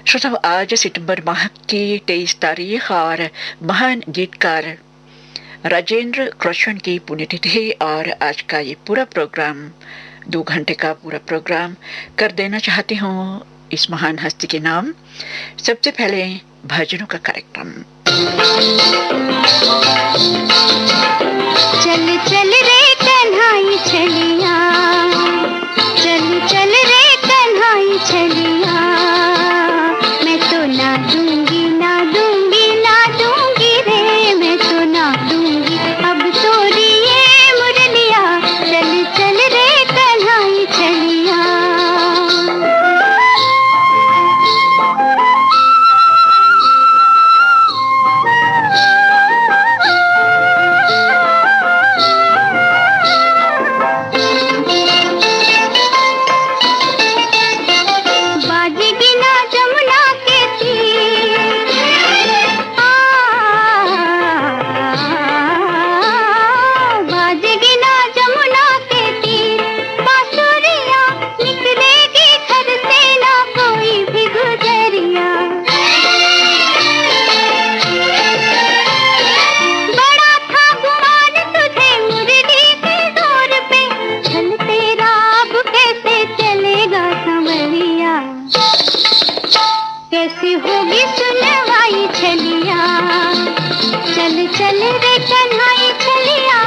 श्रोताओ, आज सितंबर माह की 23 तारीख और महान गीतकार राजेंद्र कृष्ण की पुण्यतिथि और आज का ये पूरा प्रोग्राम 2 घंटे का पूरा प्रोग्राम कर देना चाहती हूँ इस महान हस्ती के नाम। सबसे पहले भजनों का कार्यक्रम। चल चल रे कन्हाई चलिया, चल चल रे कन्हाई चलिया, मैं तो ना दूंगी ना दूंगी ना दूंगी रे, मैं तो ना दूंगी अब तोरी ये मुरलिया, चल चल रे कन्हाई चलिया। कैसी होगी सुनवाई छलिया, चल चल रे कन्हाई छलिया,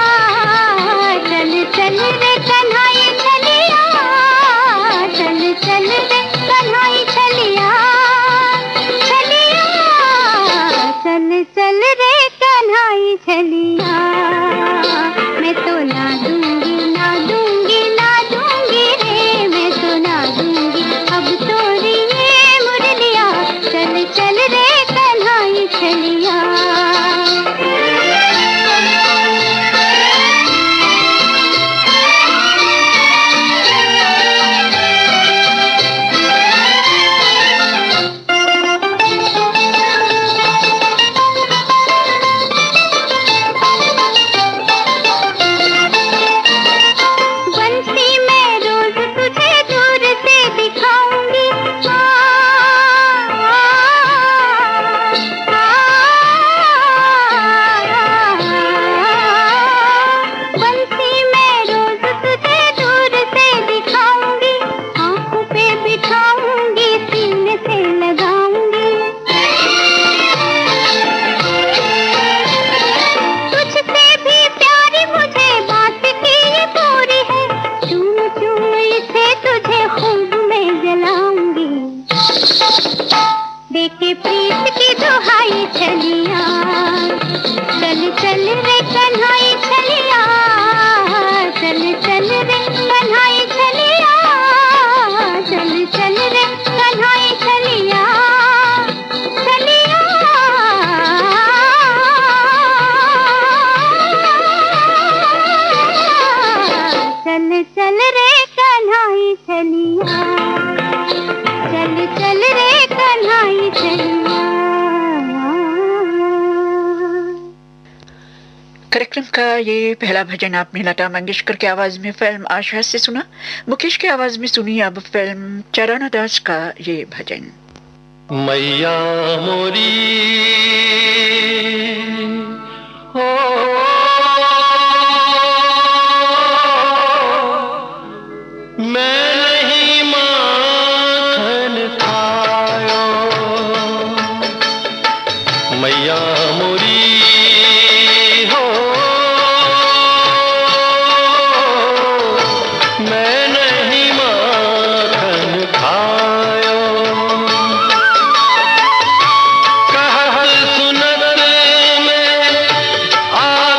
चल चल रे कन्हाई छलिया, चल चल रे कन्हाई छलिया, छलिया, चल चल रे कन्हाई छलिया, मैं तो ना दूंगी ना दूंगी ना दूंगी रे, मैं तो ना दूंगी अब तोरी ये मुरलिया, चल चल रे कन्हाई छलिया। देखे प्रीत की दुहाई छलिया, चल चल रे कन्हाई छलिया, चल चल रे कन्हाई छलिया, चल चल रे कन्हाई छलिया, छलिया, चल चल रे कन्हाई छलिया, चल चल रे कन्हाई छलिया। कार्यक्रम का ये पहला भजन आपने लता मंगेशकर की आवाज में फिल्म आशा से सुना। मुकेश की आवाज में सुनी अब फिल्म चरण दास का ये भजन। मैया मोरी हो मैं नहीं माखन खायो, मैया मोरी हो मैं नहीं माखन खायो, कहल सुनत में आ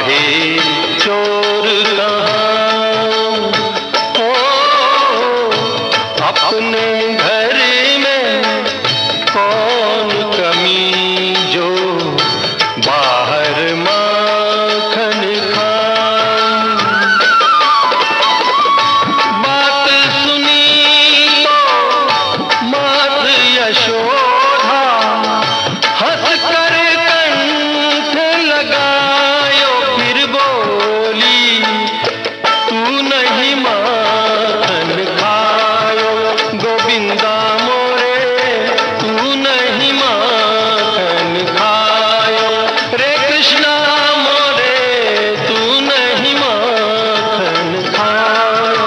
चाहे चोर कहाँ हो, अपने घर में कौन कमी जो बाहर माखन खाए। बात सुनी तो मात यशोदा हंस कर कंठ लगायो, फिर बोली तू नहीं माखन खायो, गोविंदा मोरे तू नहीं माखन खायो, रे कृष्णा मोरे तू नहीं माखन खायो।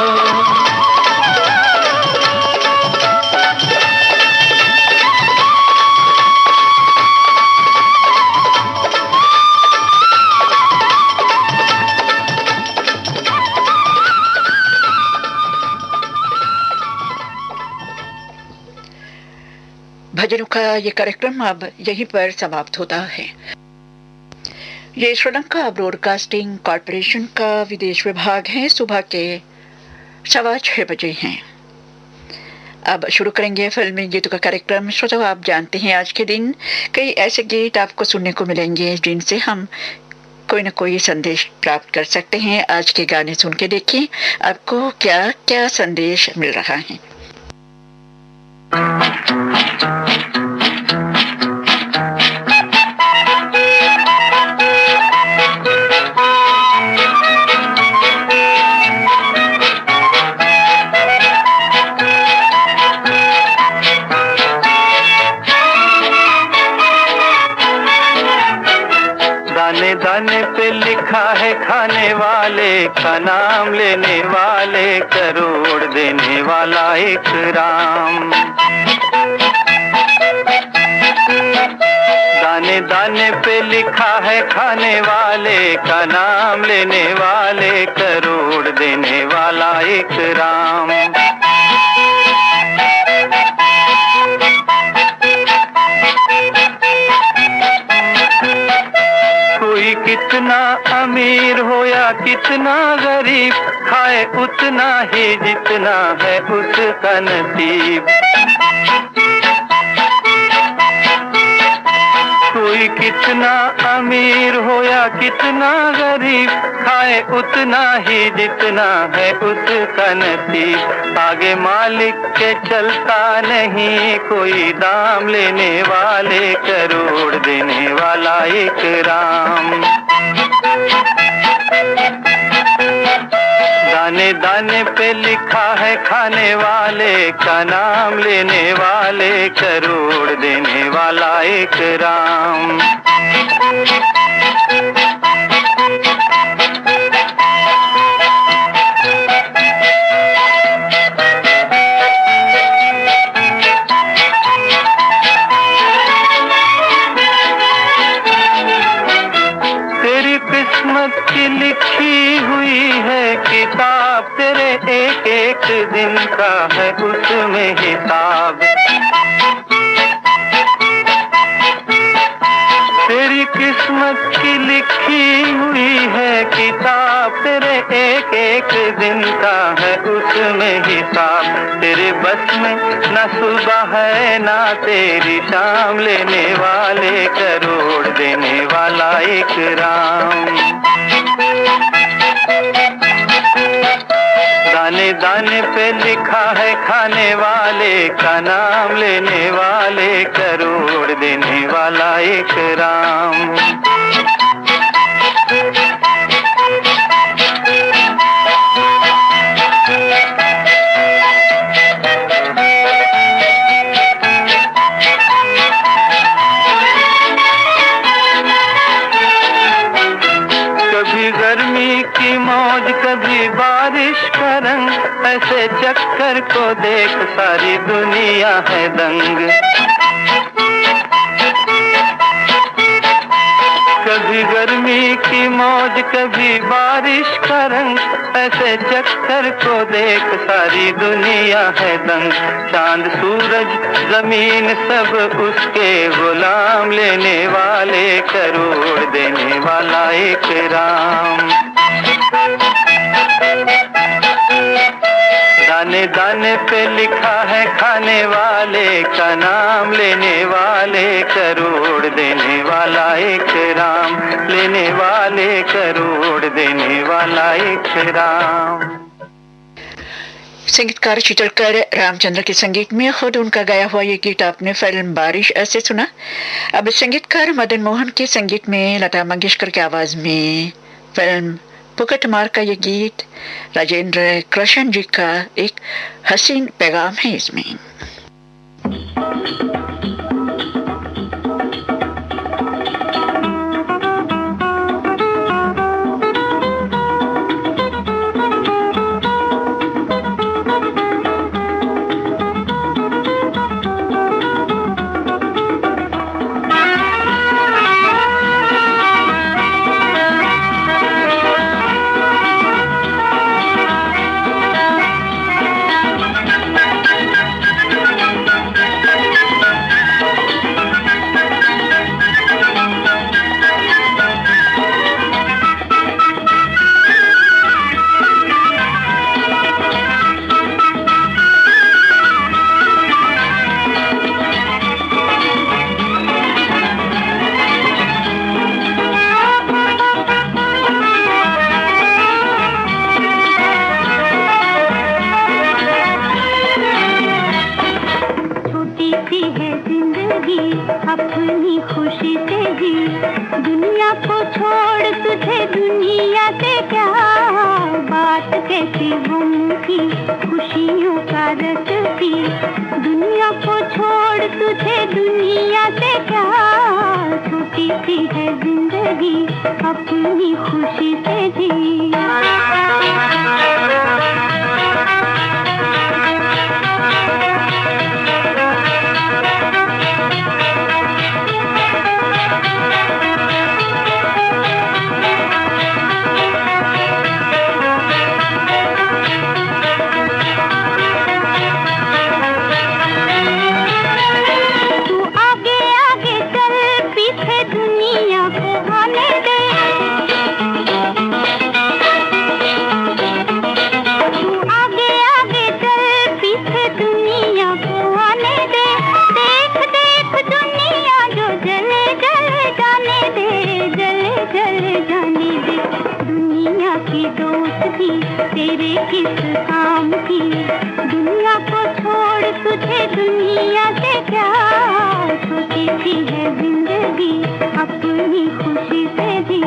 भजनों का ये कार्यक्रम अब यहीं पर समाप्त होता है। ये श्रीलंका ब्रॉडकास्टिंग कॉरपोरेशन का विदेश विभाग है। सुबह के 6:15 बजे हैं। अब शुरू करेंगे फिल्मी गीतों का कार्यक्रम। श्रोताओ, आप जानते हैं आज के दिन कई ऐसे गीत आपको सुनने को मिलेंगे जिनसे हम कोई न कोई संदेश प्राप्त कर सकते हैं। आज के गाने सुन के देखिए आपको क्या क्या संदेश मिल रहा है। दाने दाने पे लिखा है खाने वाले का नाम, लेने वाले करोड़ देने वाला एक राम। दाने दाने पे लिखा है खाने वाले का नाम, लेने वाले करोड़ देने वाला एक राम। कोई कितना अमीर हो या कितना गरीब, खाए उतना ही जितना है उसका नसीब। कोई कितना अमीर हो या कितना गरीब, खाए उतना ही जितना है उसका नसीब। आगे मालिक के चलता नहीं कोई दाम, लेने वाले करोड़ देने वाला एक राम। दाने दाने पे लिखा है खाने वाले का नाम, लेने वाले करोड़ देने वाला एक राम। तेरी किस्मत की लिखी हुई है किताब, तेरे एक एक दिन का है उसमें हिसाब। तेरी किस्मत की लिखी हुई है किताब, तेरे एक एक दिन का है उसमें हिसाब। तेरे बस में न सुबह है ना तेरी शाम, लेने वाले करोड़ देने वाला एक राम। दाने दाने पे लिखा है खाने वाले का नाम, लेने वाले करोड़ देने वाला एक राम। कभी गर्मी की मौज कभी बारिश का रंग, ऐसे चक्कर को देख सारी दुनिया है दंग। कभी गर्मी की मौज कभी बारिश का रंग, ऐसे चक्कर को देख सारी दुनिया है दंग। चांद सूरज जमीन सब उसके गुलाम, लेने वाले करोड़ देने वाला एक राम। दाने दाने पे लिखा है खाने वाले का नाम, लेने वाले करोड़ देने वाला एक राम, लेने वाले करोड़ देने वाला एक राम। संगीतकार चित्रकर रामचंद्र के संगीत में खुद उनका गाया हुआ ये गीत आपने फिल्म बारिश ऐसे सुना। अब संगीतकार मदन मोहन के संगीत में लता मंगेशकर की आवाज में फिल्म पुकट मार का ये गीत राजेंद्र कृष्ण जी का एक हसीन पैगाम है इसमें। अपनी खुशी से जी, दुनिया को छोड़ तुझे दुनिया से क्या, बात कैसी गम की खुशियों का रस थी, दुनिया को छोड़ तुझे दुनिया से क्या, छोटी सी है जिंदगी अपनी खुशी से जी। तेरे किस काम की, दुनिया को छोड़ तुझे दुनिया से क्या, छोटी सी है जिंदगी अपनी खुशी से जी।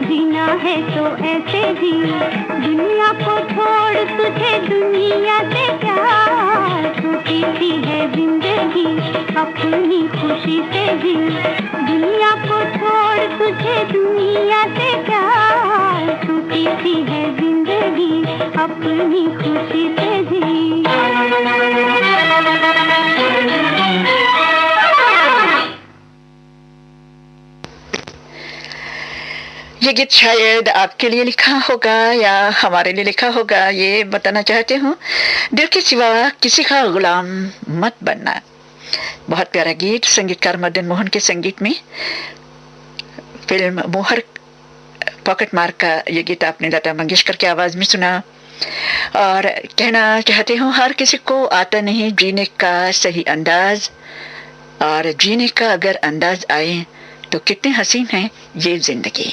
जीना है तो ऐसे जी, दुनिया को छोड़ तुझे दुनिया से क्या, छोटी सी है जिंदगी अपनी खुशी से जी, दुनिया को छोड़ तुझे दुनिया से क्या, छोटी सी है जिंदगी अपनी खुशी से जी। ये गीत शायद आपके लिए लिखा होगा या हमारे लिए लिखा होगा, ये बताना चाहते हूँ। दिल के सिवा किसी का गुलाम मत बनना, बहुत प्यारा गीत संगीतकार मदन मोहन के संगीत में फिल्म मोहर पॉकेट मार का ये गीत आपने लता मंगेशकर की आवाज में सुना। और कहना चाहते हूँ, हर किसी को आता नहीं जीने का सही अंदाज, और जीने का अगर अंदाज आए तो कितने हसीन है ये जिंदगी।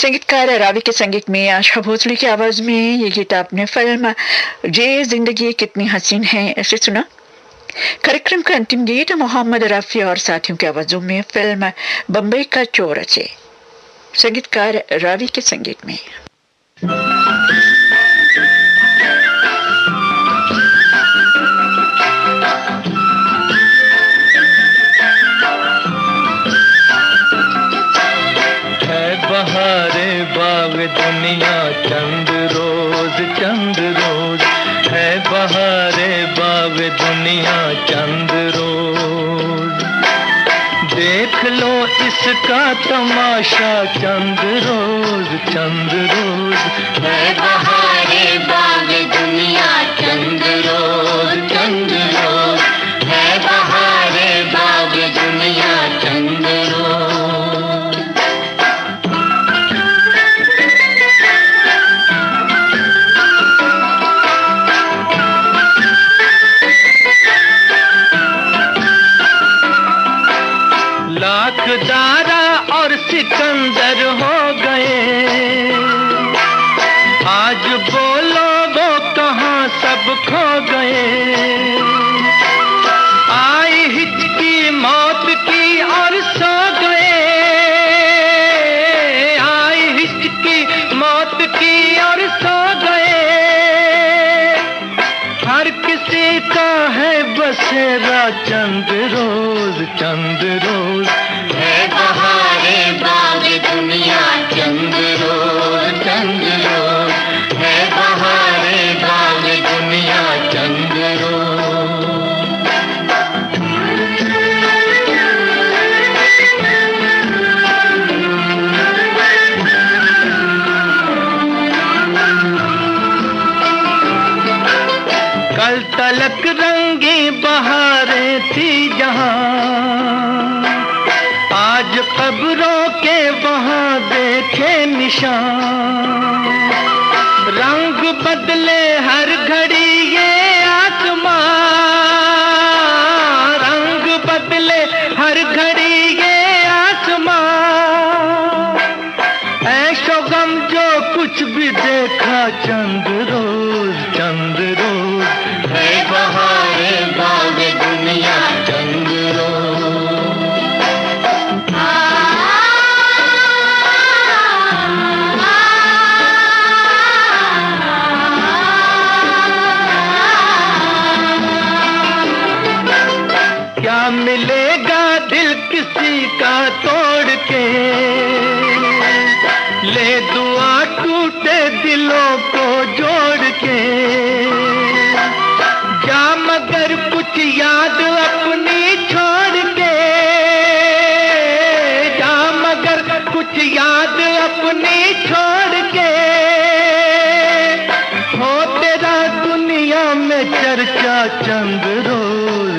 संगीतकार रावी के संगीत में आशा भोसले की आवाज में ये गीत आपने फिल्म ये जिंदगी कितनी हसीन है ऐसे सुना। कार्यक्रम का अंतिम गीत मोहम्मद रफी और साथियों की आवाजों में फिल्म बम्बई का चोर से संगीतकार रावी के संगीत में। बहारे बाग दुनिया चंद रोज है बहारे बाग दुनिया चंद रोज देख लो इसका तमाशा चंद रोज है बहारे बाग दुनिया चंद रोज है बहारे बाग दुनिया चंद रोज। दारा और सिकंदर हो गए आज बोलो वो कहाँ सब खो गए। आई हिचकी मौत की और सो गए आई हिचकी मौत की और सो गए। हर किसी का है बसेरा चंद रोज है बहारे बाग दुनिया चंद रोज है बहारे बाग दुनिया चंद रोज। कल तलक रंगी बहारें थी जहां आज कब्रों के वहां देखे निशान। रंग बदले हर घड़ी ये आसमां रंग बदले हर घड़ी ये आसमां। ऐशो गम जो कुछ भी देखा चंद रोज है बहारे बाग दुनिया चंद रोज। क्या मिलेगा दिल किसी का तोड़ के ले दुआ टूटे दिलों को जोड़ के। जा मगर कुछ याद अपनी छोड़ के जा मगर कुछ याद अपनी छोड़ के। हो तेरा दुनिया में चर्चा चंद रोज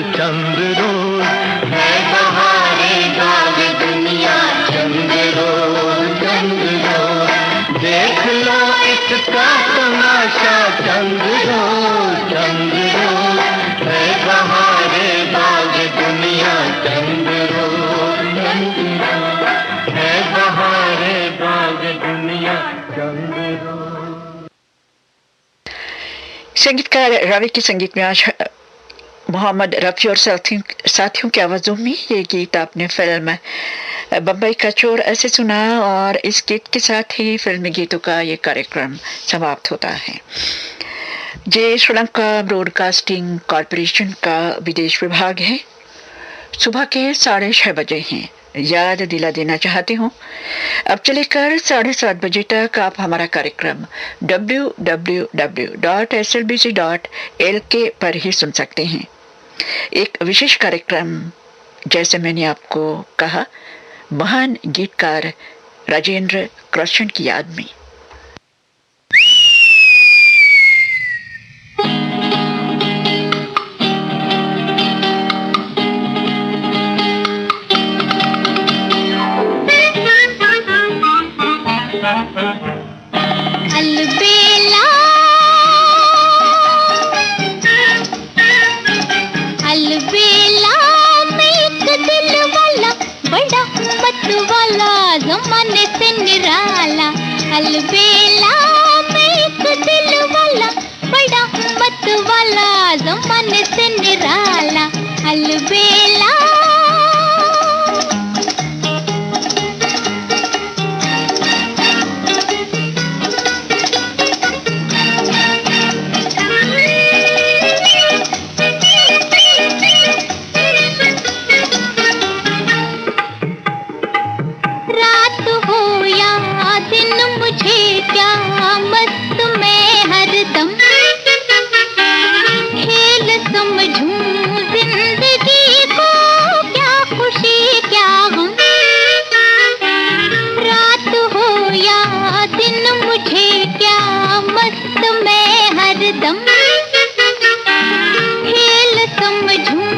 है बहारे बाग दुनिया चंद रोज देख लो इसका तमाशा चंद रोज है बहारे बाग दुनिया चंद रोज है बहारे बाग दुनिया चंद रोज। संगीतकार रावी के संगीत में आज मोहम्मद रफी और साथियों की आवाजों में ये गीत आपने फिल्म बम्बई का चोर ऐसे सुना। और इस गीत के साथ ही फिल्मी गीतों का ये कार्यक्रम समाप्त होता है। जे श्रीलंका ब्रॉडकास्टिंग कॉरपोरेशन का विदेश विभाग है। सुबह के 6:30 बजे हैं। याद दिला देना चाहती हूँ अब चलेकर 7:30 बजे तक आप हमारा कार्यक्रम www.slbc.lk पर ही सुन सकते हैं। एक विशेष कार्यक्रम जैसे मैंने आपको कहा महान गीतकार राजेंद्र कृष्ण की याद में। अलबेला अलबेला मैं एक दिल वाला बड़ा मत वाला जमाने से निराला। अलबेला मैं एक दिल वाला, बड़ा हिम्मत वाला, ज़माने से निराला। अलबेला रात हो या दिन मुझे क्या, मस्त मैं हरदम खेल समझूं जिंदगी को, क्या खुशी क्या गम। रात हो या दिन मुझे क्या, मस्त मैं हरदम खेल समझूं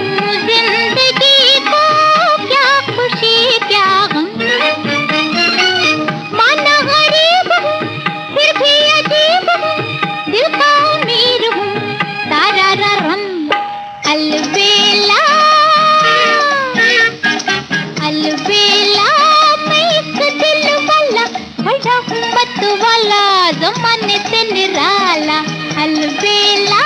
जिंदगी को, क्या खुशी क्या गम। माना गरीब हूँ फिर भी अजीब हूँ, दिल का अमीर हूँ तारारारम। अलबेला अलबेला मैं एक दिल वाला, बड़ा हिम्मत वाला, ज़माने से निराला। अलबेला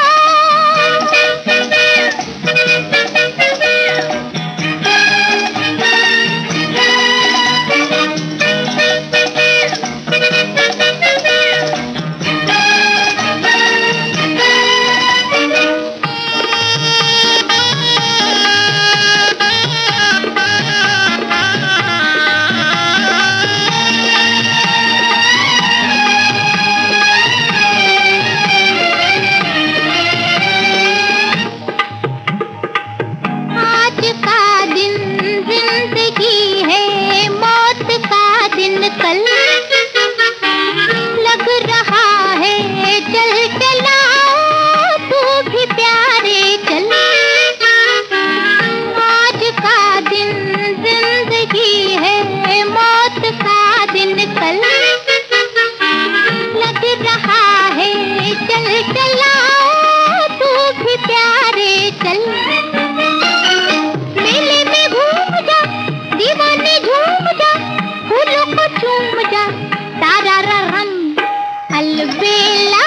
आज का दिन जिंदगी है, मौत का दिन कल, लग रहा है चल चला तू भी प्यारे चल। आज का दिन जिंदगी है, मौत का दिन कल, लग रहा है चल चला तू भी प्यारे चल। मेले में घूम जा, दीवाने झूम जा, फूलों को चूम जा तारारारम। अलबेला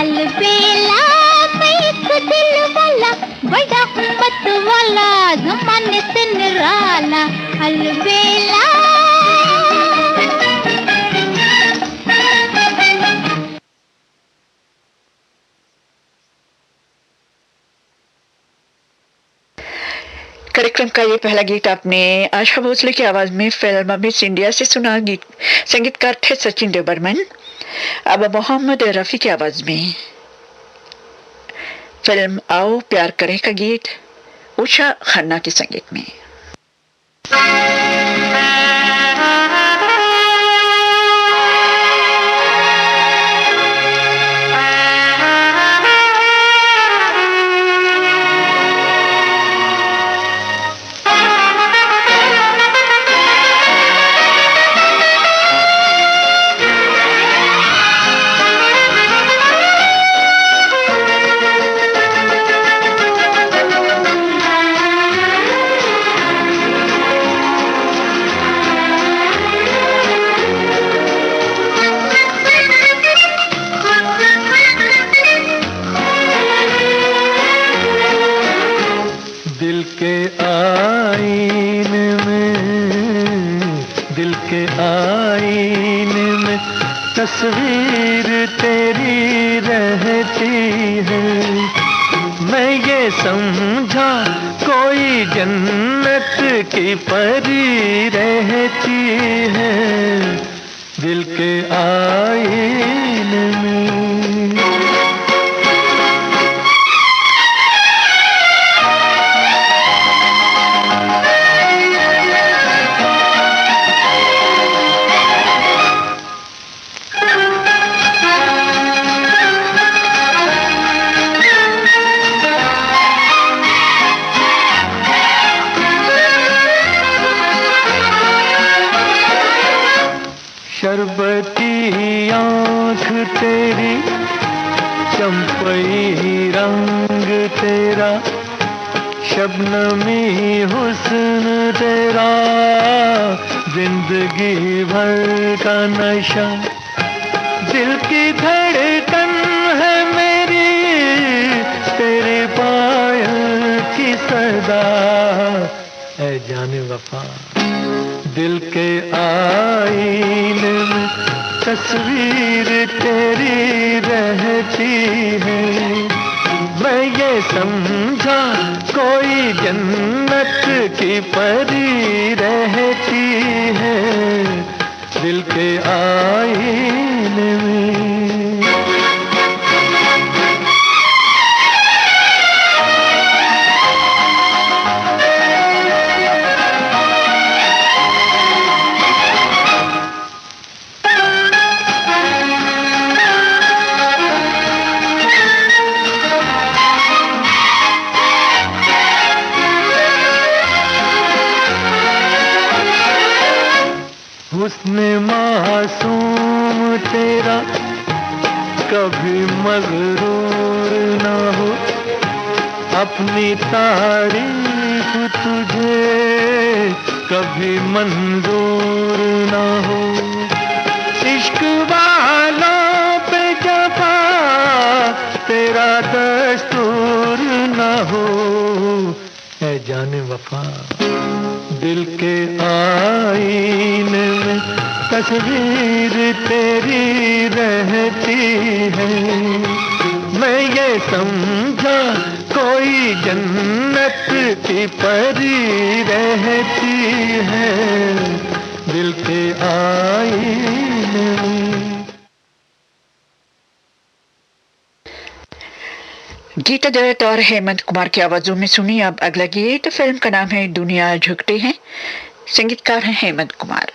अलबेला मैं एक दिल वाला, बड़ा हिम्मत वाला, ज़माने से निराला। अलबेला कार्यक्रम का ये पहला गीत आपने आशा भोसले की आवाज में फिल्म मिस इंडिया से सुना। गीत संगीतकार थे सचिन देव बर्मन। अब मोहम्मद रफी की आवाज में फिल्म आओ प्यार करें का गीत उषा खन्ना के संगीत में। तस्वीर तेरी रहती है, मैं ये समझा कोई जन्नत की परी रहती है दिल के आईने में। शरबती आँख तेरी, चंपई रंग तेरा, शबनमी हुस्न तेरा, जिंदगी भर का नशा, दिल की धड़कन है मेरी, तेरे पायल की सदा। ऐ जाने वफा, दिल के आईने में तस्वीर तेरी रहती है। मैं ये समझा कोई जन्नत की परी रहती है दिल के आईने में। हुस्न मासूम तेरा कभी मगरूर ना हो, अपनी तारीफ तुझे कभी मंजूर ना हो। इश्क वालों पे जफा तेरा दस्तूर ना हो। ऐ जाने वफा, दिल के आईने में तस्वीर तेरी रहती है। मैं ये समझा कोई जन्नत की परी रहती है दिल के आईने में। गीता दत्त और हेमंत कुमार की आवाजों में सुनी अब अगला गीत। फिल्म का नाम है दुनिया झुकते हैं, संगीतकार हैं हेमंत कुमार।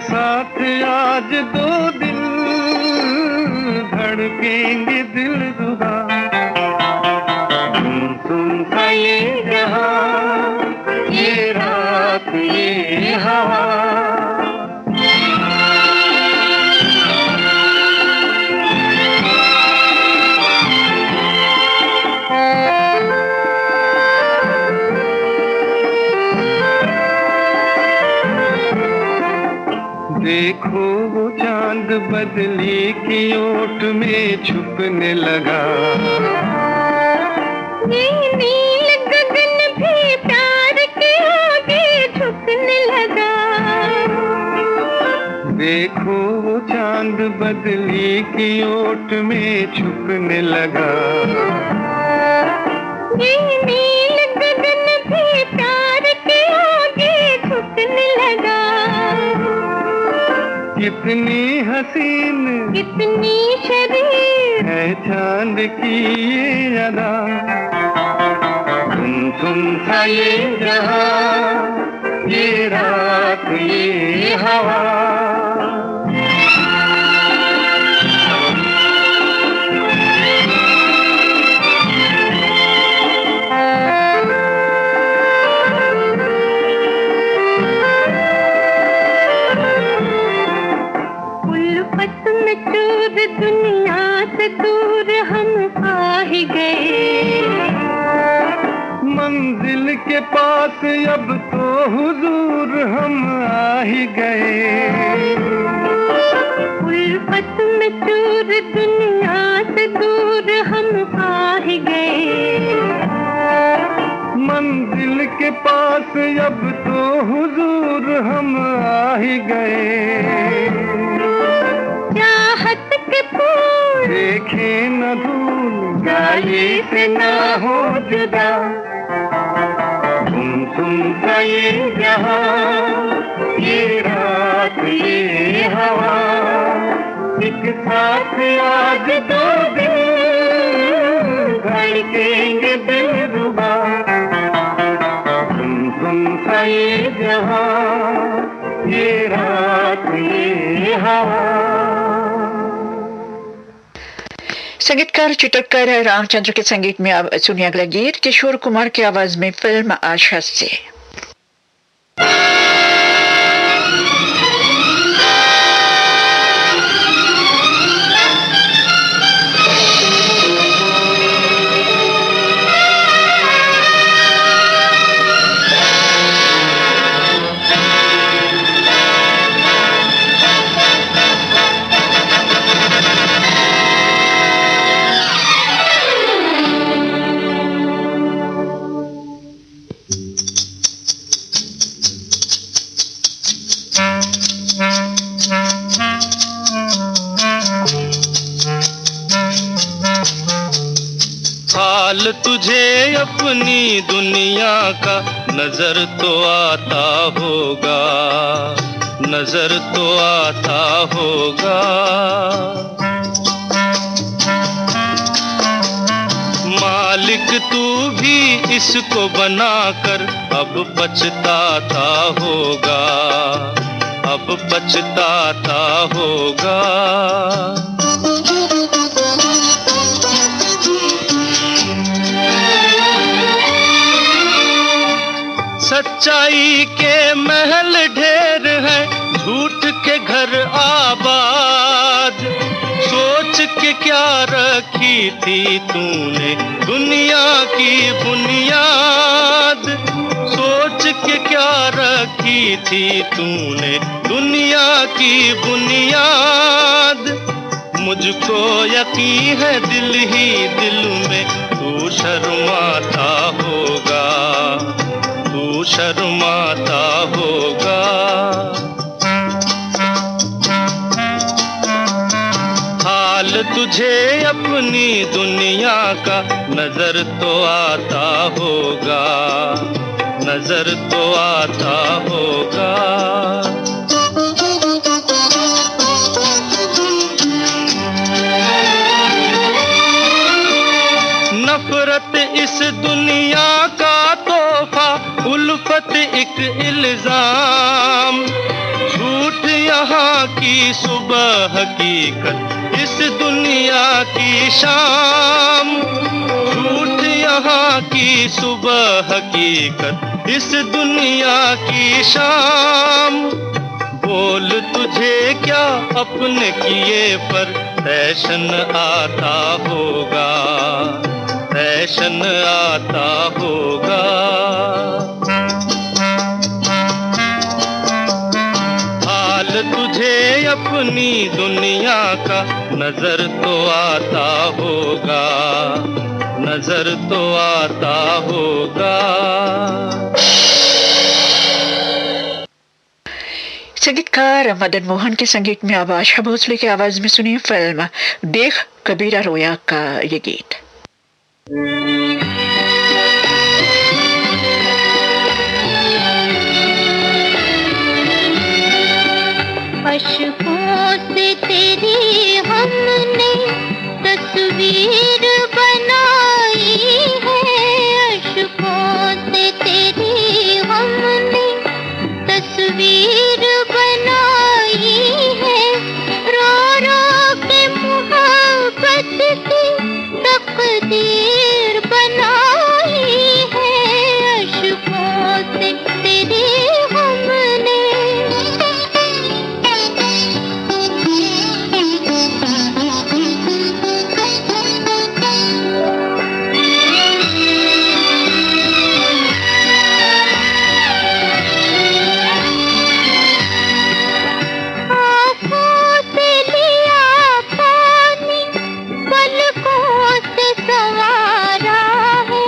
साथ आज दो दिल धड़केंगे दिल रुबा। तुम का ये जहां, ये रात, ये हवा। देखो वो चांद बदली की ओट में छुपने लगा। ये नील गगन भी प्यार के आगे झुकने लगा। देखो वो चांद बदली की ओट में छुपने लगा। ये नील गगन भी प्यार के आगे झुकने लगा। कितनी हसीन, कितनी शरीर है चांद की ये अदा। तुम सा ये जहां, ये रात, ये हवा। दुनिया से दूर हम आ ही गए। मंजिल के पास अब तो हुजूर हम आ ही गए। उल्फत में चूर दुनिया से दूर हम आ ही गए। मंजिल के पास अब तो हुजूर हम आ ही गए। चाहत के फूल देखे न धूल, जाए से ना हो जुदा। तुम सा ये जहां, ये रात, ये हवा। एक साथ आज दो दिल धड़केंगे दिल रुबा। जहां, ये रात ये हवा। संगीतकार चित्रकार रामचंद्र के संगीत में अब सुनिए अगला गीत किशोर कुमार की आवाज में फिल्म आशा से। हाल तुझे अपनी दुनिया का नजर तो आता होगा, नजर तो आता होगा। मालिक तू भी इसको बनाकर अब पछताता होगा, अब पछताता होगा। सच्चाई के महल ढेर हैं, झूठ के घर आबाद। सोच के क्या रखी थी तूने दुनिया की बुनियाद, सोच के क्या रखी थी तूने दुनिया की बुनियाद। मुझको यकीन है दिल ही दिल में तू शर्माता होगा, तू शर्माता होगा। हाल तुझे अपनी दुनिया का नजर तो आता होगा, नजर तो आता होगा। नफरत इस दुनिया का तोहफा, उल्फत एक इल्जाम। झूठ यहाँ की सुबह, हकीकत इस दुनिया की शाम। झूठ यहाँ की सुबह, हकीकत इस दुनिया की शाम। बोल तुझे क्या अपने किए पर फैशन आता होगा, फैशन आता होगा। हाल तुझे अपनी दुनिया का नजर तो आता होगा, नजर तो आता होगा। संगीतकार मदन मोहन के संगीत में अब आशा भोसले की आवाज में सुनिए फिल्म देख कबीरा रोया का ये गीत। अशकों से तेरी हमने तस्वीर बनाई है, अशकों से तेरी हमने तस्वीर बनाई है। रो रो के मोहब्बत की तकदीर बनाई है, अशकों से तेरी हमने। संवारा है,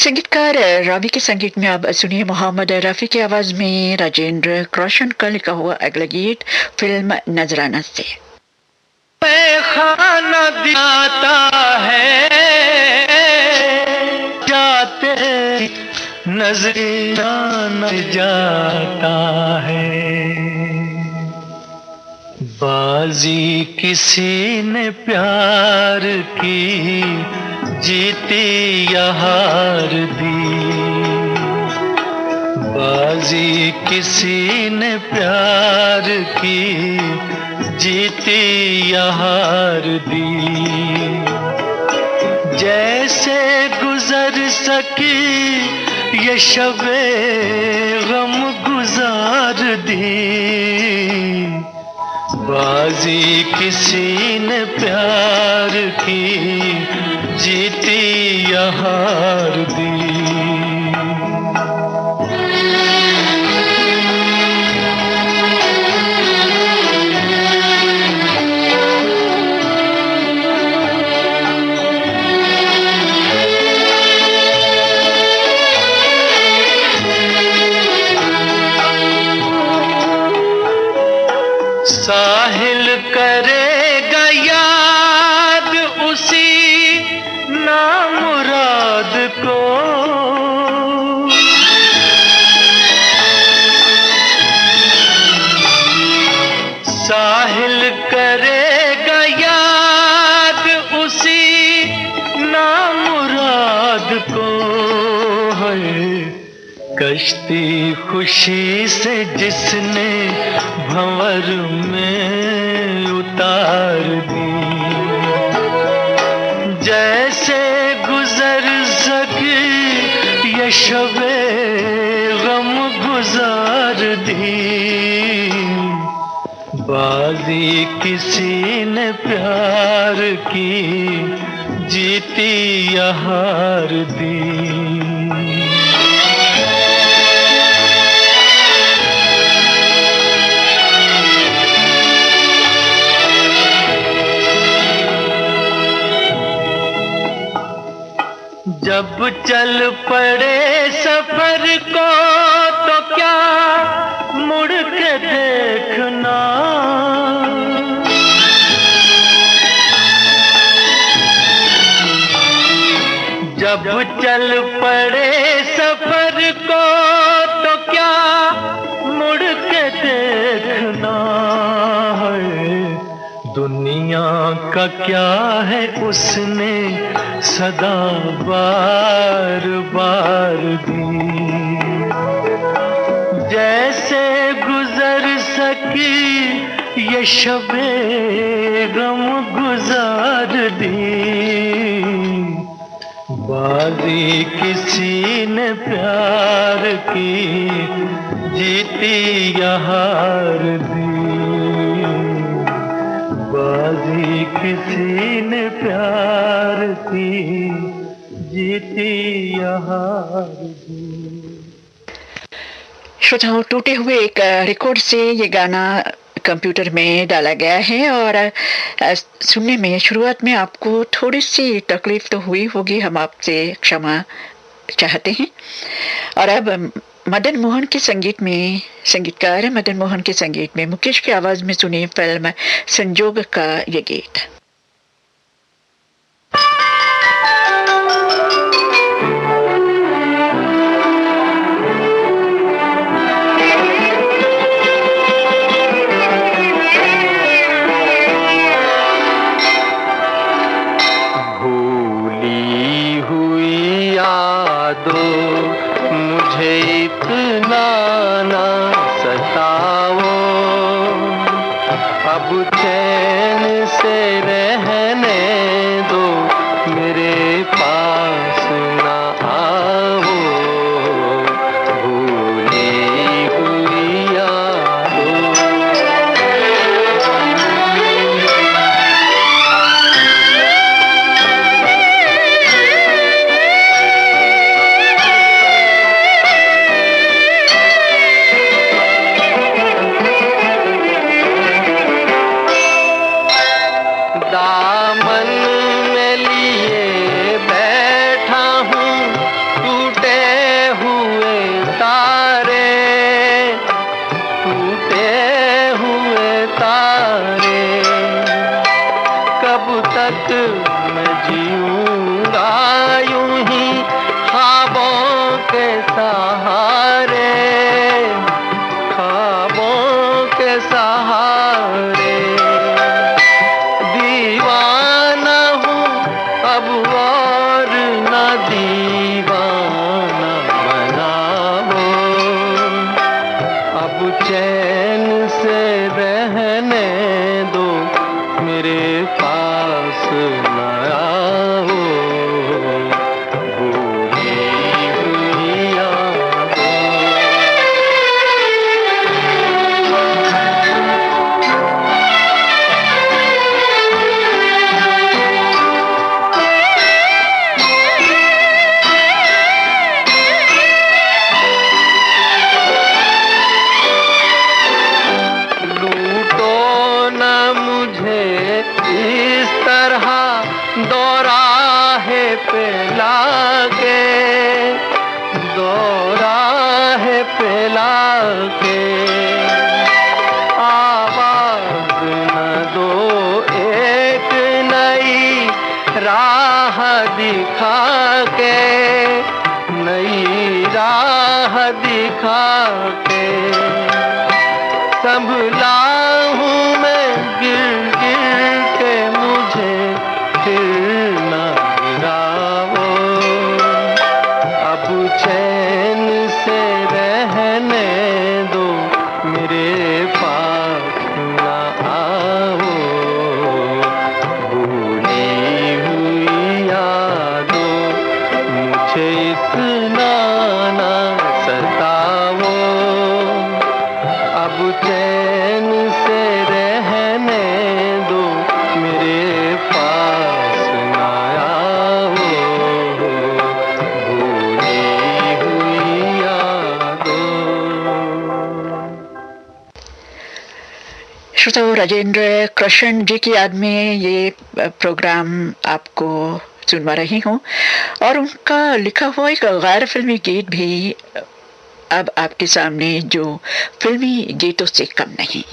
संगीतकार रवि के संगीत में अब सुनिए मोहम्मद रफ़ी की आवाज में राजेंद्र कृष्ण का लिखा हुआ अगला गीत फिल्म नजराना से। खाना दिखाता है जाते नजराना जाता है, बाजी किसी ने प्यार की जीती या हार दी, बाजी किसी ने प्यार की जीती या हार दी, जैसे गुजर सकी ये शबे गम गुजार दी, बाजी किसी ने प्यार की जीती या हार दी। साहिल करेगा याद उसी नामुराद को, साहिल करेगा याद उसी नामुराद को, है कश्ती खुशी से जिसने भंवर में उतार दी, जैसे गुजर सकी ये शबे गम गुजार दी, बाजी किसी ने प्यार की जीती या हार दी। जब चल पड़े सफर को तो क्या मुड़ के देखना, जब चल पड़े सफर को तो क्या मुड़ के देखना है, दुनिया का क्या है उसने सदा बार बार दी, जैसे गुजर सकी ये शबे गम गुजार दी, बाजी किसी ने प्यार की जीती या हार दी, बाजी किसी ने प्यार की जीती या हार दी। श्रोताओं, टूटे हुए एक रिकॉर्ड से ये गाना कंप्यूटर में डाला गया है और सुनने में शुरुआत में आपको थोड़ी सी तकलीफ तो हुई होगी, हम आपसे क्षमा चाहते हैं। और अब मदन मोहन के संगीत में, संगीतकार मदन मोहन के संगीत में मुकेश की आवाज में सुनिए फिल्म संजोग का ये गीत। भूली हुई यादों मुझे इतना ना सताओ, अब चैन से रहने दो, मेरे पास ना आओ, भूली हुई यादों। दामन सहारे, ख्वाबों के सहारे। दीवाना हूँ अब और न दीवाना बनाओ, अब चैन से रहने दो, मेरे पास न आओ, भूली हुई यादों। लूटो न मुझे इस तरह दोराहे पे लाके, दोराहे पे लाके। आवाज न दो एक नई राह दिखा के, नई राह दिखा के। संभला हूँ मैं गिर गिर के, मुझे फिर न गिराओ, अब चैन से रहने दो, मेरे पास न आओ, भूली हुई यादों। मुझे इतना न सताओ, अब चैन से रहने दो, मेरे पास न आओ, भूली हुई यादों। श्रोताओ, राजेंद्र कृष्ण जी की याद में ये प्रोग्राम आपको सुनवा रही हूँ और उनका लिखा हुआ एक गैर फिल्मी गीत भी अब आपके सामने, जो फिल्मी गीतों से कम नहीं।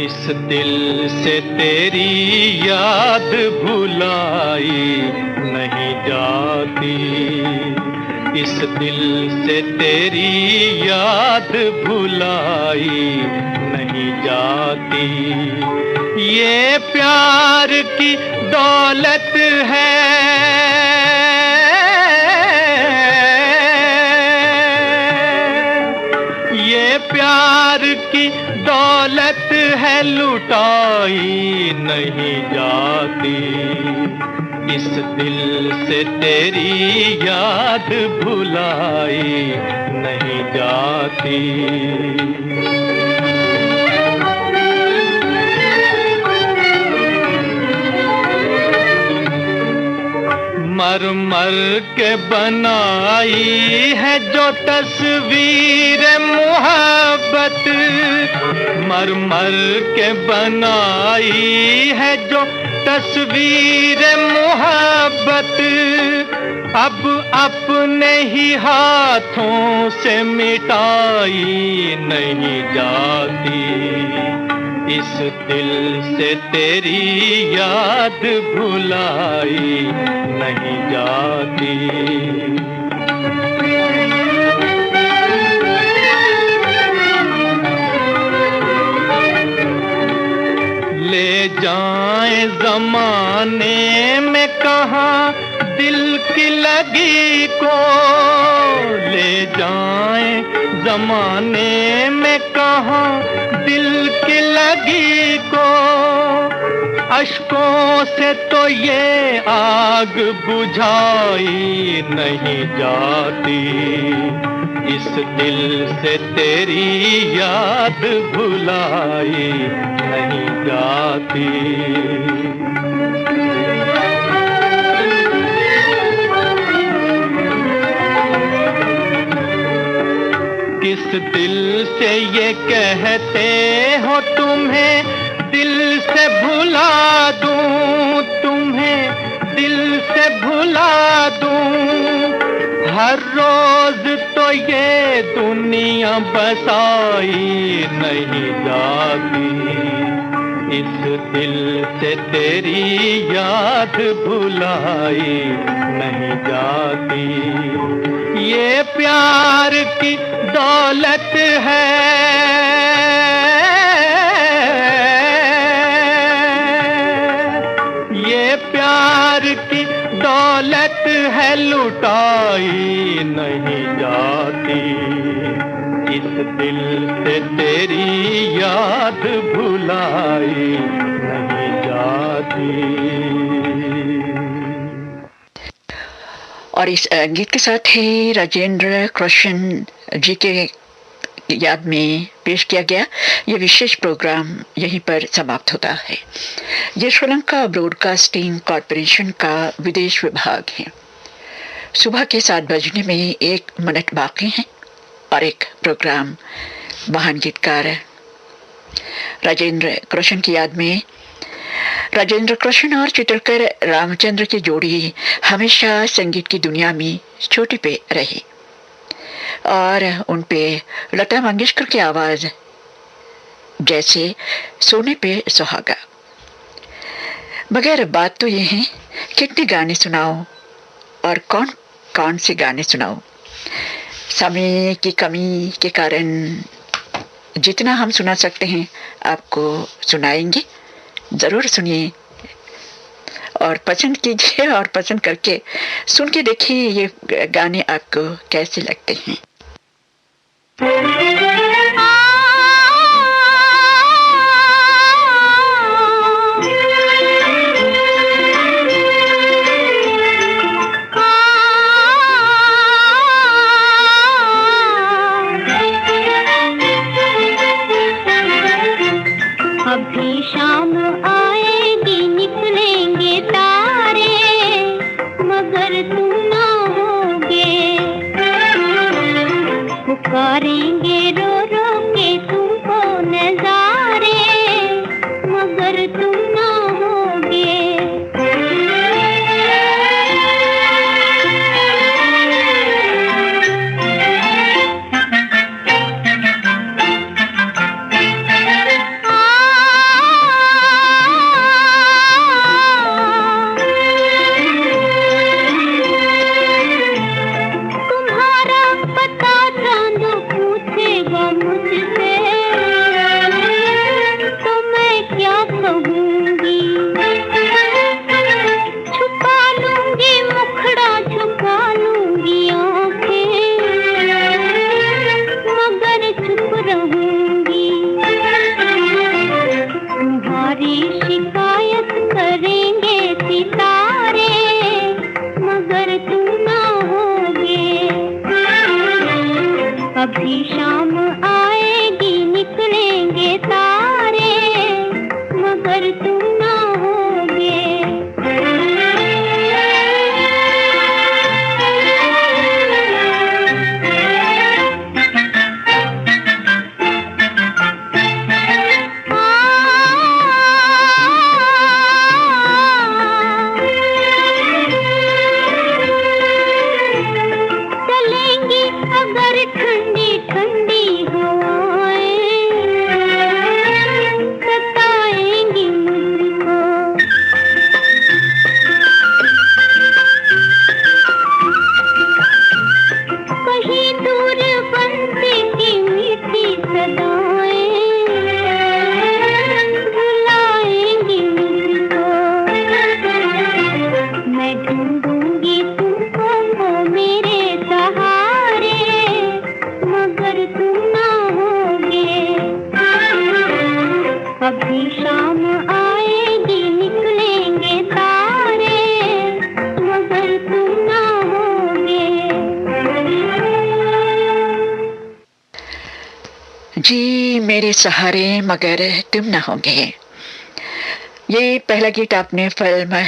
इस दिल से तेरी याद भुलाई नहीं जाती, इस दिल से तेरी याद भुलाई नहीं जाती। ये प्यार की दौलत है, ये प्यार की दौलत है, लुटाई नहीं जाती। इस दिल से तेरी याद भुलाई नहीं जाती। मर मर के बनाई है जो तस्वीर मोहब्बत, मर मर के बनाई है जो तस्वीर मोहब्बत, अब अपने ही हाथों से मिटाई नहीं जाती। इस दिल से तेरी याद भुलाई नहीं जाती। ले जाएं ज़माने में कहाँ दिल की लगी को, ले जाएं ज़माने में कहाँ दिल की लगी को। अश्कों से तो ये आग बुझाई नहीं जाती। इस दिल से तेरी याद भुलाई नहीं जाती। किस दिल से ये कहते हो तुम्हें दिल से भुला दूं, तुम्हें दिल से भुला दूं। हर रोज तो ये दुनिया बसाई नहीं जाती, इस दिल से तेरी याद भुलाई नहीं जाती। ये प्यार की दौलत है, ये प्यार की दौलत है, लुटाई नहीं जाती, इस दिल से तेरी याद भुलाई नहीं जाती। और इस गीत के साथ ही राजेंद्र कृष्ण जी के याद में पेश किया गया ये विशेष प्रोग्राम यहीं पर समाप्त होता है। ये श्रीलंका ब्रॉडकास्टिंग कॉरपोरेशन का विदेश विभाग है। सुबह के 7 बजने में 1 मिनट बाकी है और एक प्रोग्राम महान गीतकार राजेंद्र कृष्ण की याद में। राजेंद्र कृष्ण और चित्रकर रामचंद्र की जोड़ी हमेशा संगीत की दुनिया में चोटी पे रही और उन पे लता मंगेशकर की आवाज जैसे सोने पे सुहागा। मगर बात तो ये है कितने गाने सुनाओ और कौन कौन से गाने सुनाओ। समय की कमी के कारण जितना हम सुना सकते हैं आपको सुनाएंगे। ज़रूर सुनिए और पसंद कीजिए और पसंद करके सुन के देखिए ये गाने आपको कैसे लगते हैं। अभी शाम आएगी निकलेंगे तारे, मगर तुम ना होगे, पुकारेंगे रो रो के तुमको नजारे, मगर तुम ना होगे। अभी शाम आएगी निकलेंगे तारे, मगर तुम ना होगे। चलेंगी अगर ठंडी ठंडी हवाएं, सताएंगी मुझको। कहीं दूर बंसी की मीठी सदाएं, भुलाएंगी मुझको। मैं ढूंढूंगी तुमको वो मेरे सहारे, मगर तुम ना होगे। अभी शाम आएगी निकलेंगे तारे, मगर तुम ना होगे। जी मेरे सहारे मगर तुम ना होगे। ये पहला गीत आपने फिल्म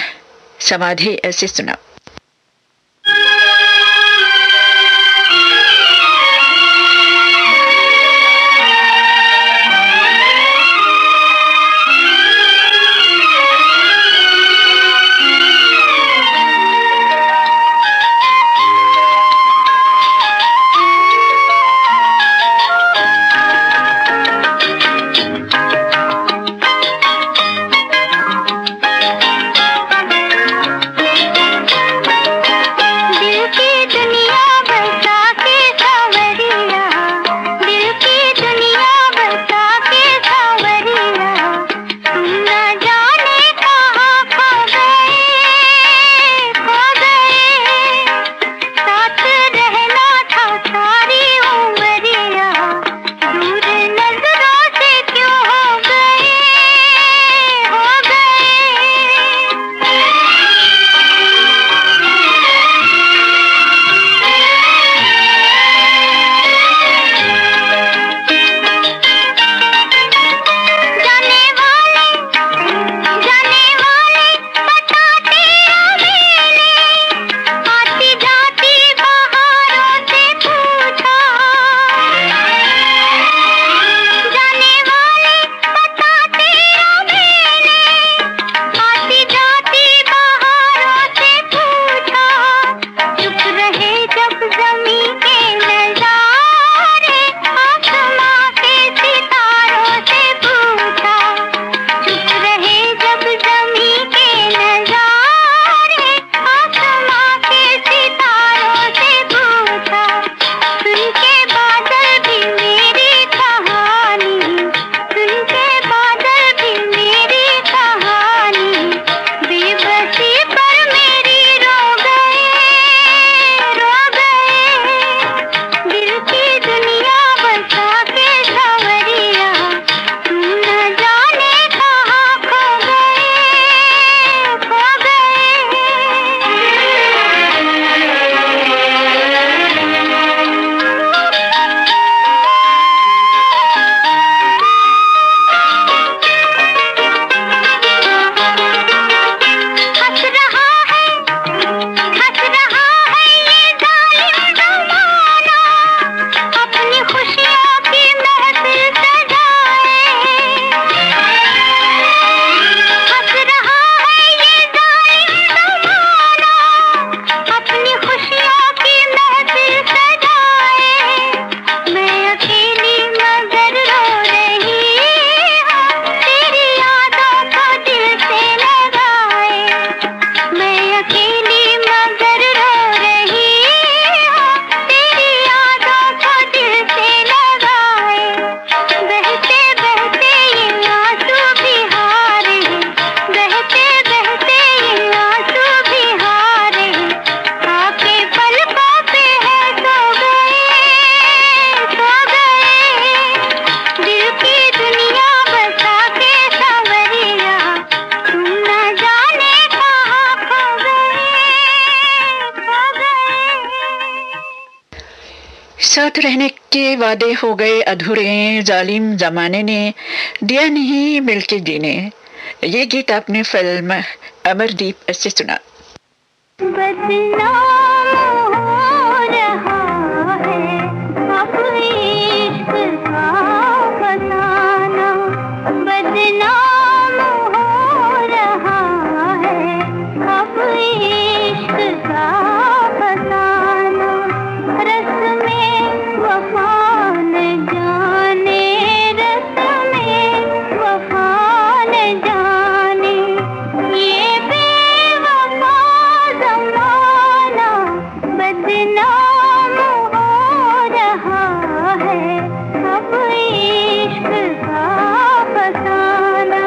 समाधि ऐसे सुना। साथ रहने के वादे हो गए अधूरे, जालिम जमाने ने दिया नहीं मिलके जीने। ये गीत आपने फिल्म अमरदीप से सुना। बदनाम हो रहा है अब इश्क का फसाना, बदनाम हो रहा है अब इश्क का फसाना। रस्में वफा न जाने, रस्में वफा न जाने, ये बेवफा ज़माना बदनाम हो रहा है अब इश्क का फसाना।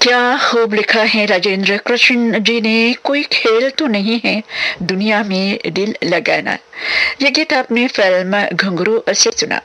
क्या खूब लिखा है राजेंद्र कृष्ण जी ने। कोई खेल तो नहीं है दुनिया में दिल लगाना। ये गीत आपने फिल्म घुंघरू से सुना।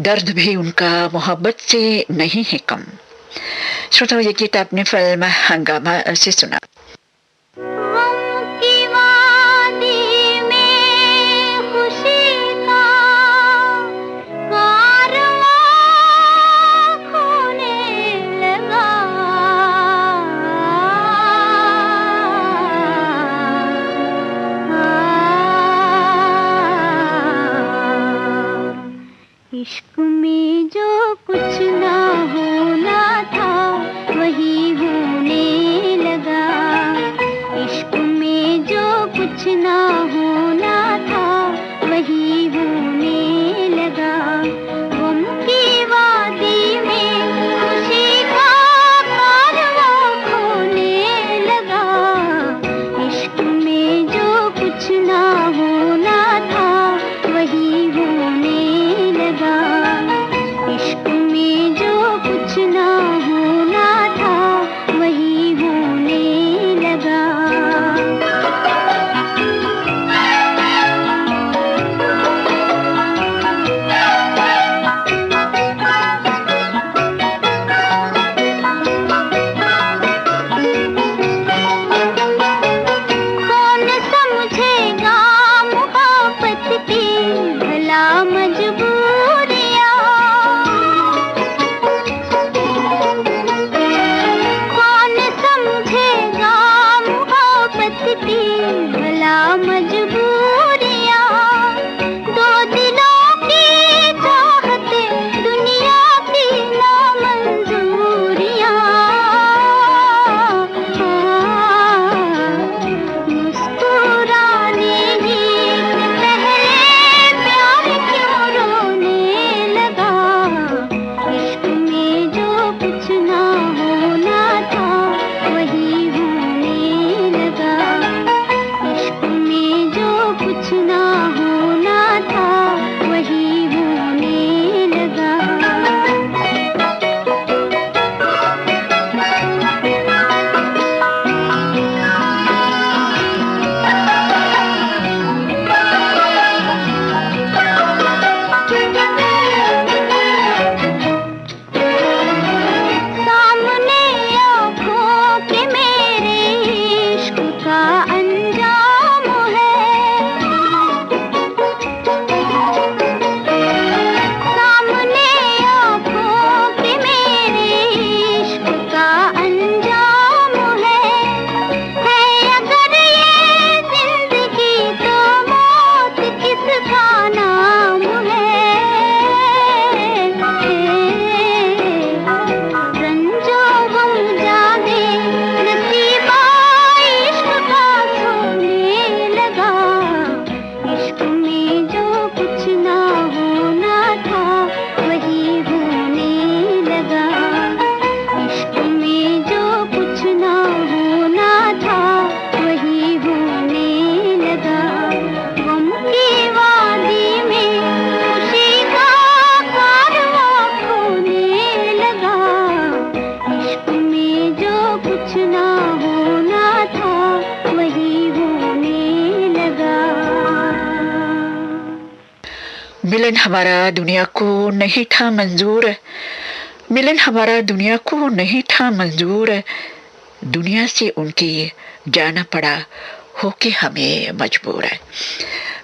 दर्द भी उनका मोहब्बत से नहीं है कम। श्रोताओं, ये गीत आपने फिल्म हंगामा से सुना। इश्क में जो कुछ ना होना था वही होने लगा। इश्क में जो कुछ ना होना था वही होने लगा। गम की वादी में खुशी का कारवां खोने लगा। इश्क में जो कुछ ना होना था वही होने लगा। इश्क में जो कुछ ना होना था वही होने लगा। कौन समझेगा मोहब्बत की भला मजबूरियां। कौन समझेगा मोहब्बत की भला मजबूरियां। दो दिलों की चाहते दुनिया की नामंजूरियां। मुस्कुराने ही से पहले प्यार क्यों रोने लगा। इश्क में जो कुछ ना होना था वही होने लगा। इश्क में जो कुछ ना होना था वही होने लगा। सामने आँखों के मेरे इश्क का अंजाम है। सामने आँखों के मेरे इश्क का अंजाम है। अगर ये जिंदगी तो मौत किसका नाम है। रंजो गम जाने नसीबा इश्क का सोने लगा। इश्क में जो कुछ ना होना था वही होने लगा। इश्क में जो कुछ ना होना था वही होने लगा। गम की वादी में खुशी का कारवां खोने लगा। इश्क में जो कुछ ना होना था वही होने लगा। मिलन हमारा दुनिया को नहीं था मंजूर। मिलन हमारा दुनिया को नहीं था मंजूर। दुनिया से उनकी जाना पड़ा होके हमें मजबूर है।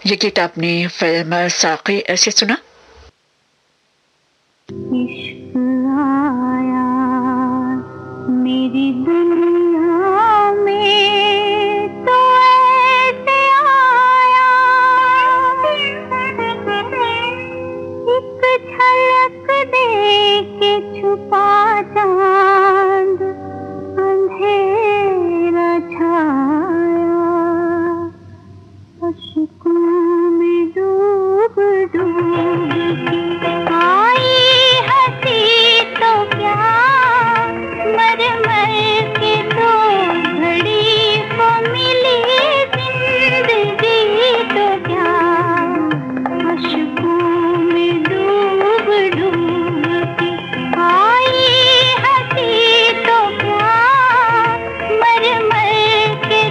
ये गीत आपने फिल्म साक़ी से सुना। इश्क आया मेरी दुनिया में तो ऐसे आया। एक झलक दे के छुपा चांद अंधेरा छाया। अश्कों में डूब डूब के आई हंसी तो क्या मर मर के तो घड़ी को मिली जिंदगी तो क्या। अश्कों में डूब डूब के आई हंसी तो क्या मर मर के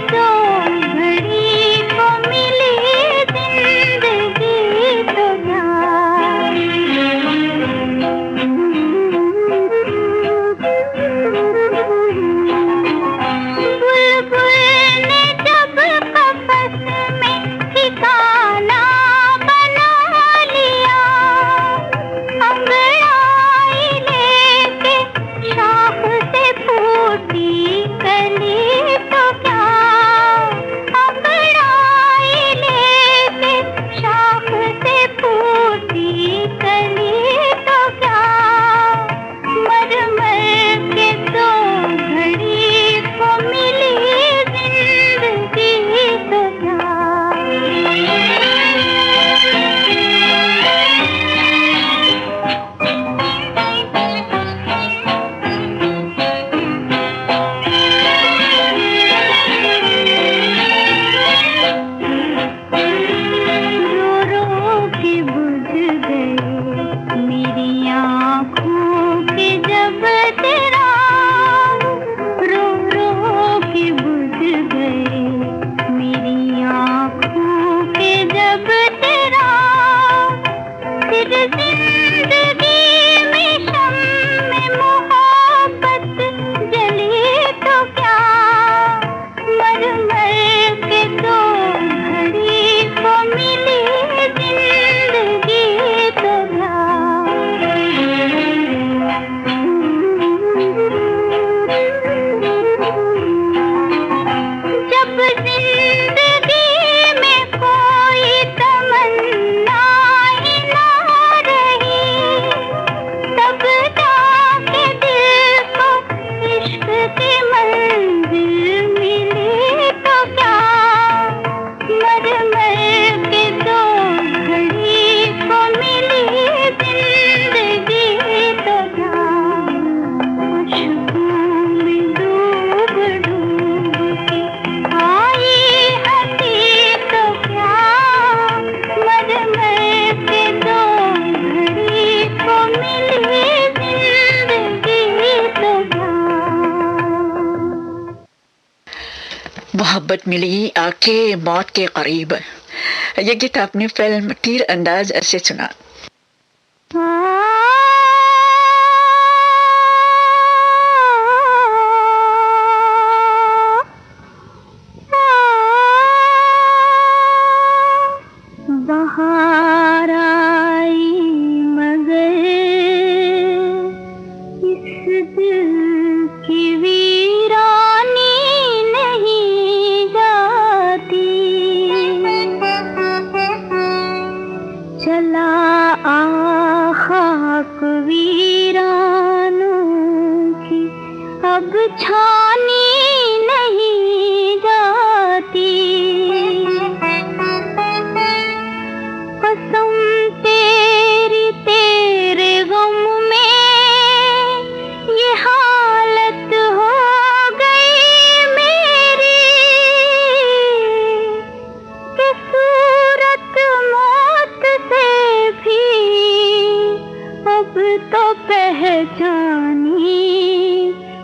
जिंदगी में कोई तमन्ना ही ना रही, तब जाके दिल को इश्क की मंजिल मिली तो क्या, मर मर के दो घड़ी को मिली जिंदगी तो क्या, खुशबू में डूब डूब के आई हंसी तो क्या, मर मर के दो घड़ी को मिली जिंदगी तो क्या। मोहब्बत मिली आके मौत के करीब, ये गीत आपने फिल्म तीर अंदाज से सुना। बहार आई मगर इस दिल की वीरानी नहीं जाती, चला आ खाक वीरानों की अब छानी नहीं जाती, कसम तेरी तेरे गम में ये हालत हो गई मेरी, कि सूरत मौत से भी अब तो पहचानी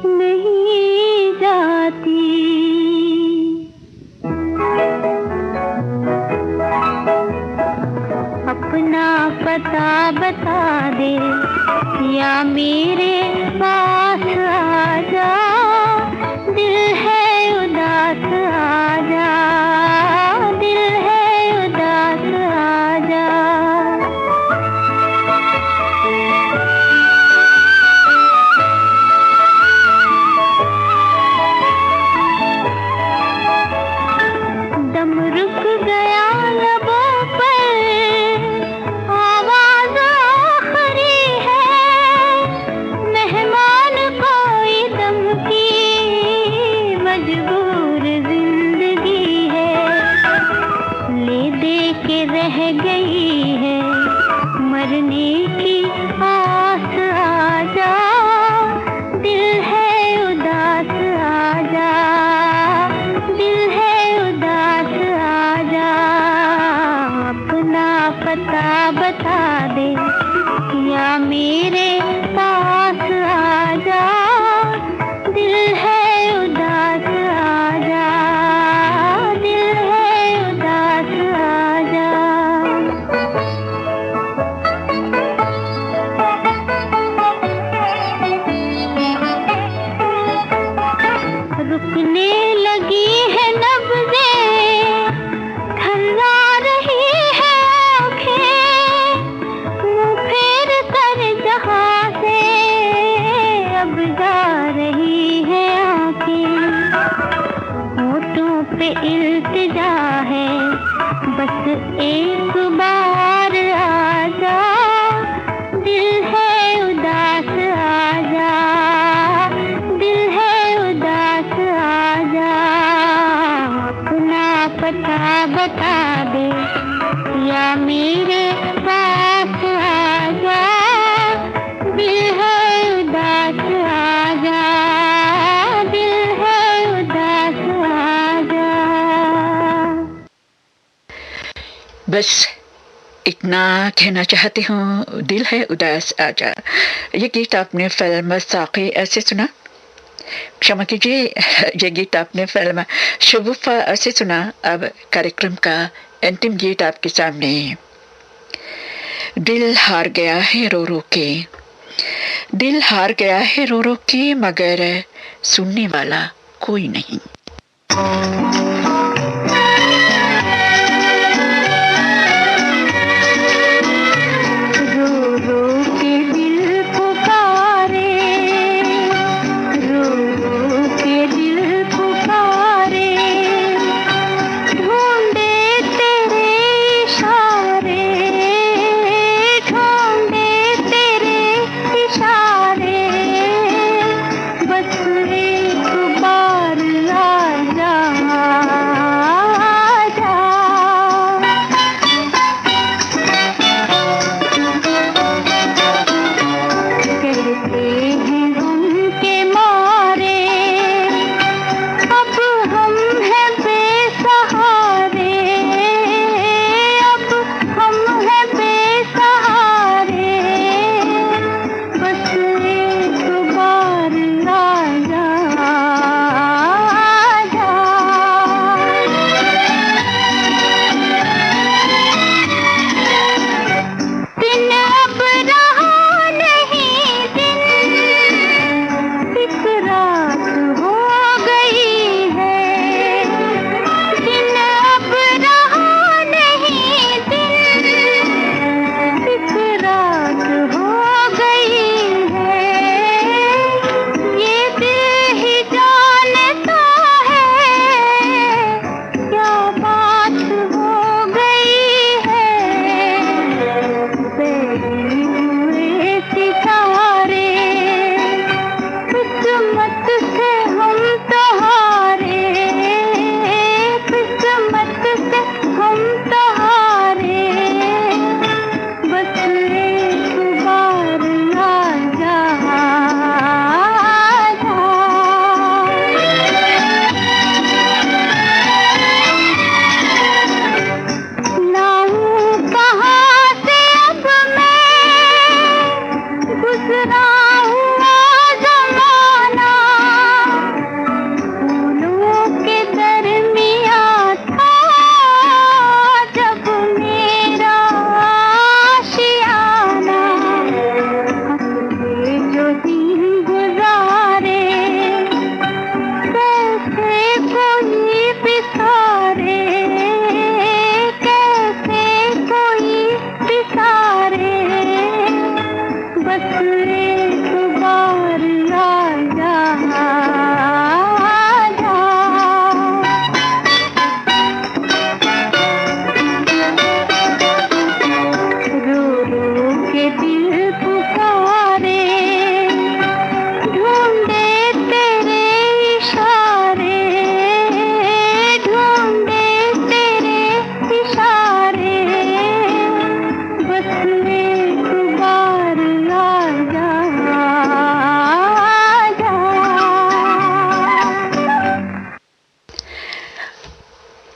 नहीं जाती। अपना पता बता दे या मेरे पास आ जा, दिल है उदास आ जा, दिल है उदास आ जा। दम रुक गया लबों पर, आवाज़ आखिरी है, मेहमान कोई दम की मजबूर जिंदगी है, ले दे के रह गई है मरने की आस आ जा, दिल है उदास आ जा, दिल है उदास आ जा। अपना पता बता दे या मेरे पास आ जा, दिल है उदास आ जा, दिल है उदास आ जा। रुकने लगी है नब्ज़ें, थर्रा रही है आँखें, मुँह फेर कर जहाँ से अब जा रही है आँखें, होठों पे इल्तिजा है बस एक बार आ जा, दिल है उदास आ जा, दिल है उदास आ जा। अपना पता बता दे या मेरे पास आ जा, दिल है उदास आ जा, दिल है उदास आ जा। बस इतना कहना चाहती हूँ, दिल है उदास आजा। ये गीत आपने फिल्म साक़ी ऐसे सुना, क्षमा कीजिए, ये गीत आपने फिल्म शगुफ़ा ऐसे सुना। अब कार्यक्रम का अंतिम गीत आपके सामने। दिल हार गया है रो रो के, दिल हार गया है रो रो के, मगर सुनने वाला कोई नहीं।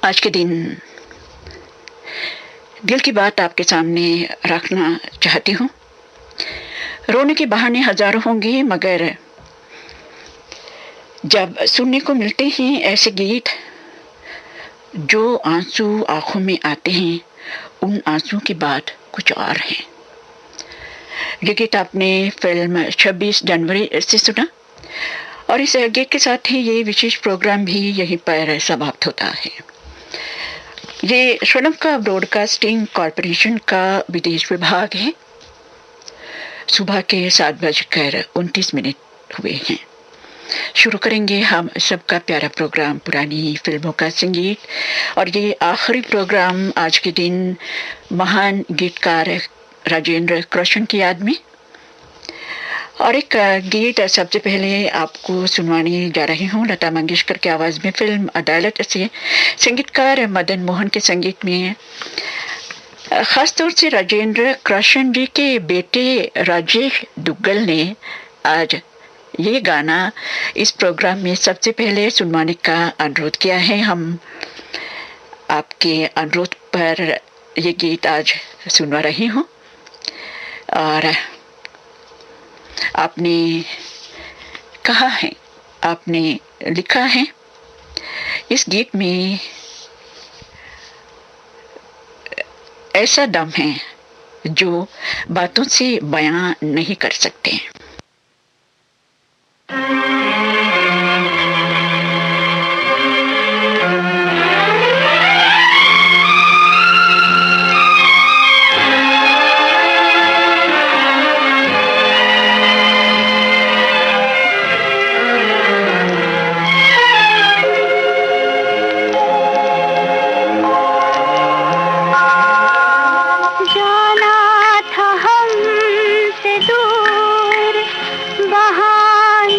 आज के दिन दिल की बात आपके सामने रखना चाहती हूँ। रोने के बहाने हजारों होंगे, मगर जब सुनने को मिलते हैं ऐसे गीत जो आंसू आंखों में आते हैं, उन आंसू की बात कुछ और है। ये गीत आपने फिल्म 26 जनवरी से सुना और इस गीत के साथ ही ये विशेष प्रोग्राम भी यहीं पर समाप्त होता है। ये श्रीलंका ब्रॉडकास्टिंग कॉरपोरेशन का विदेश विभाग है। सुबह के 7:29 हुए हैं। शुरू करेंगे हम सबका प्यारा प्रोग्राम पुरानी फिल्मों का संगीत, और ये आखिरी प्रोग्राम आज के दिन महान गीतकार राजेंद्र कृष्ण की याद में। और एक गीत सबसे पहले आपको सुनवाने जा रही हूँ लता मंगेशकर की आवाज़ में, फिल्म अदालत से संगीतकार मदन मोहन के संगीत में। खासतौर से राजेंद्र कृष्ण जी के बेटे राजेश दुग्गल ने आज ये गाना इस प्रोग्राम में सबसे पहले सुनवाने का अनुरोध किया है। हम आपके अनुरोध पर ये गीत आज सुनवा रही हूँ। और आपने कहा है, आपने लिखा है, इस गीत में ऐसा दम है जो बातों से बयां नहीं कर सकते। बहाने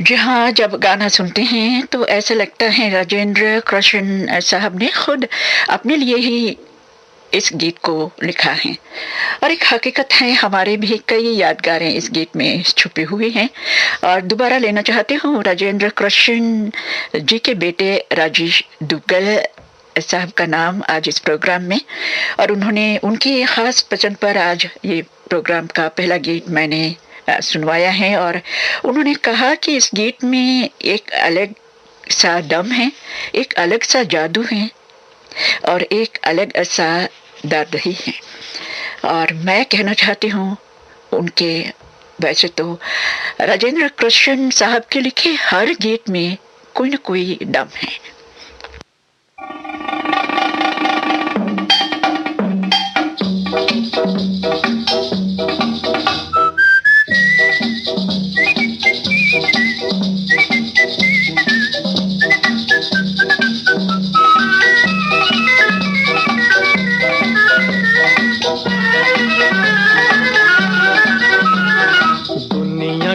जी हाँ, जब गाना सुनते हैं तो ऐसा लगता है राजेंद्र कृष्ण साहब ने खुद अपने लिए ही इस गीत को लिखा है। और एक हकीकत है, हमारे भी कई यादगारें इस गीत में छुपे हुए हैं। और दोबारा लेना चाहती हूँ राजेंद्र कृष्ण जी के बेटे राजेश दुग्गल साहब का नाम आज इस प्रोग्राम में। और उन्होंने उनकी खास पसंद पर आज ये प्रोग्राम का पहला गीत मैंने सुनवाया है। और उन्होंने कहा कि इस गीत में एक अलग सा दम है, एक अलग सा जादू है और एक अलग सा दर्द ही है। और मैं कहना चाहती हूँ उनके, वैसे तो राजेंद्र कृष्ण साहब के लिखे हर गीत में कोई न कोई दम है।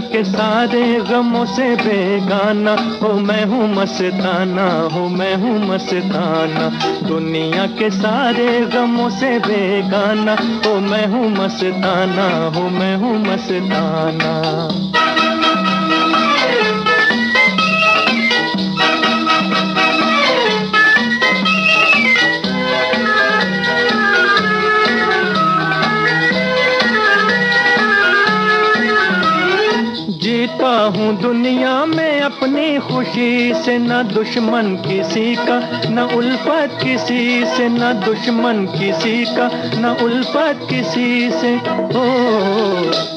के सारे गमों से बेगाना हो मैं हूँ मस्ताना, हो मैं हूँ मस्ताना। दुनिया के सारे गमों से बेगाना हो मैं हूँ मस्ताना, हो मैं हूँ मस्ताना। जीता हूँ दुनिया में अपनी खुशी से, न दुश्मन किसी का न उल्फत किसी से, न दुश्मन किसी का न उल्फत किसी से। ओ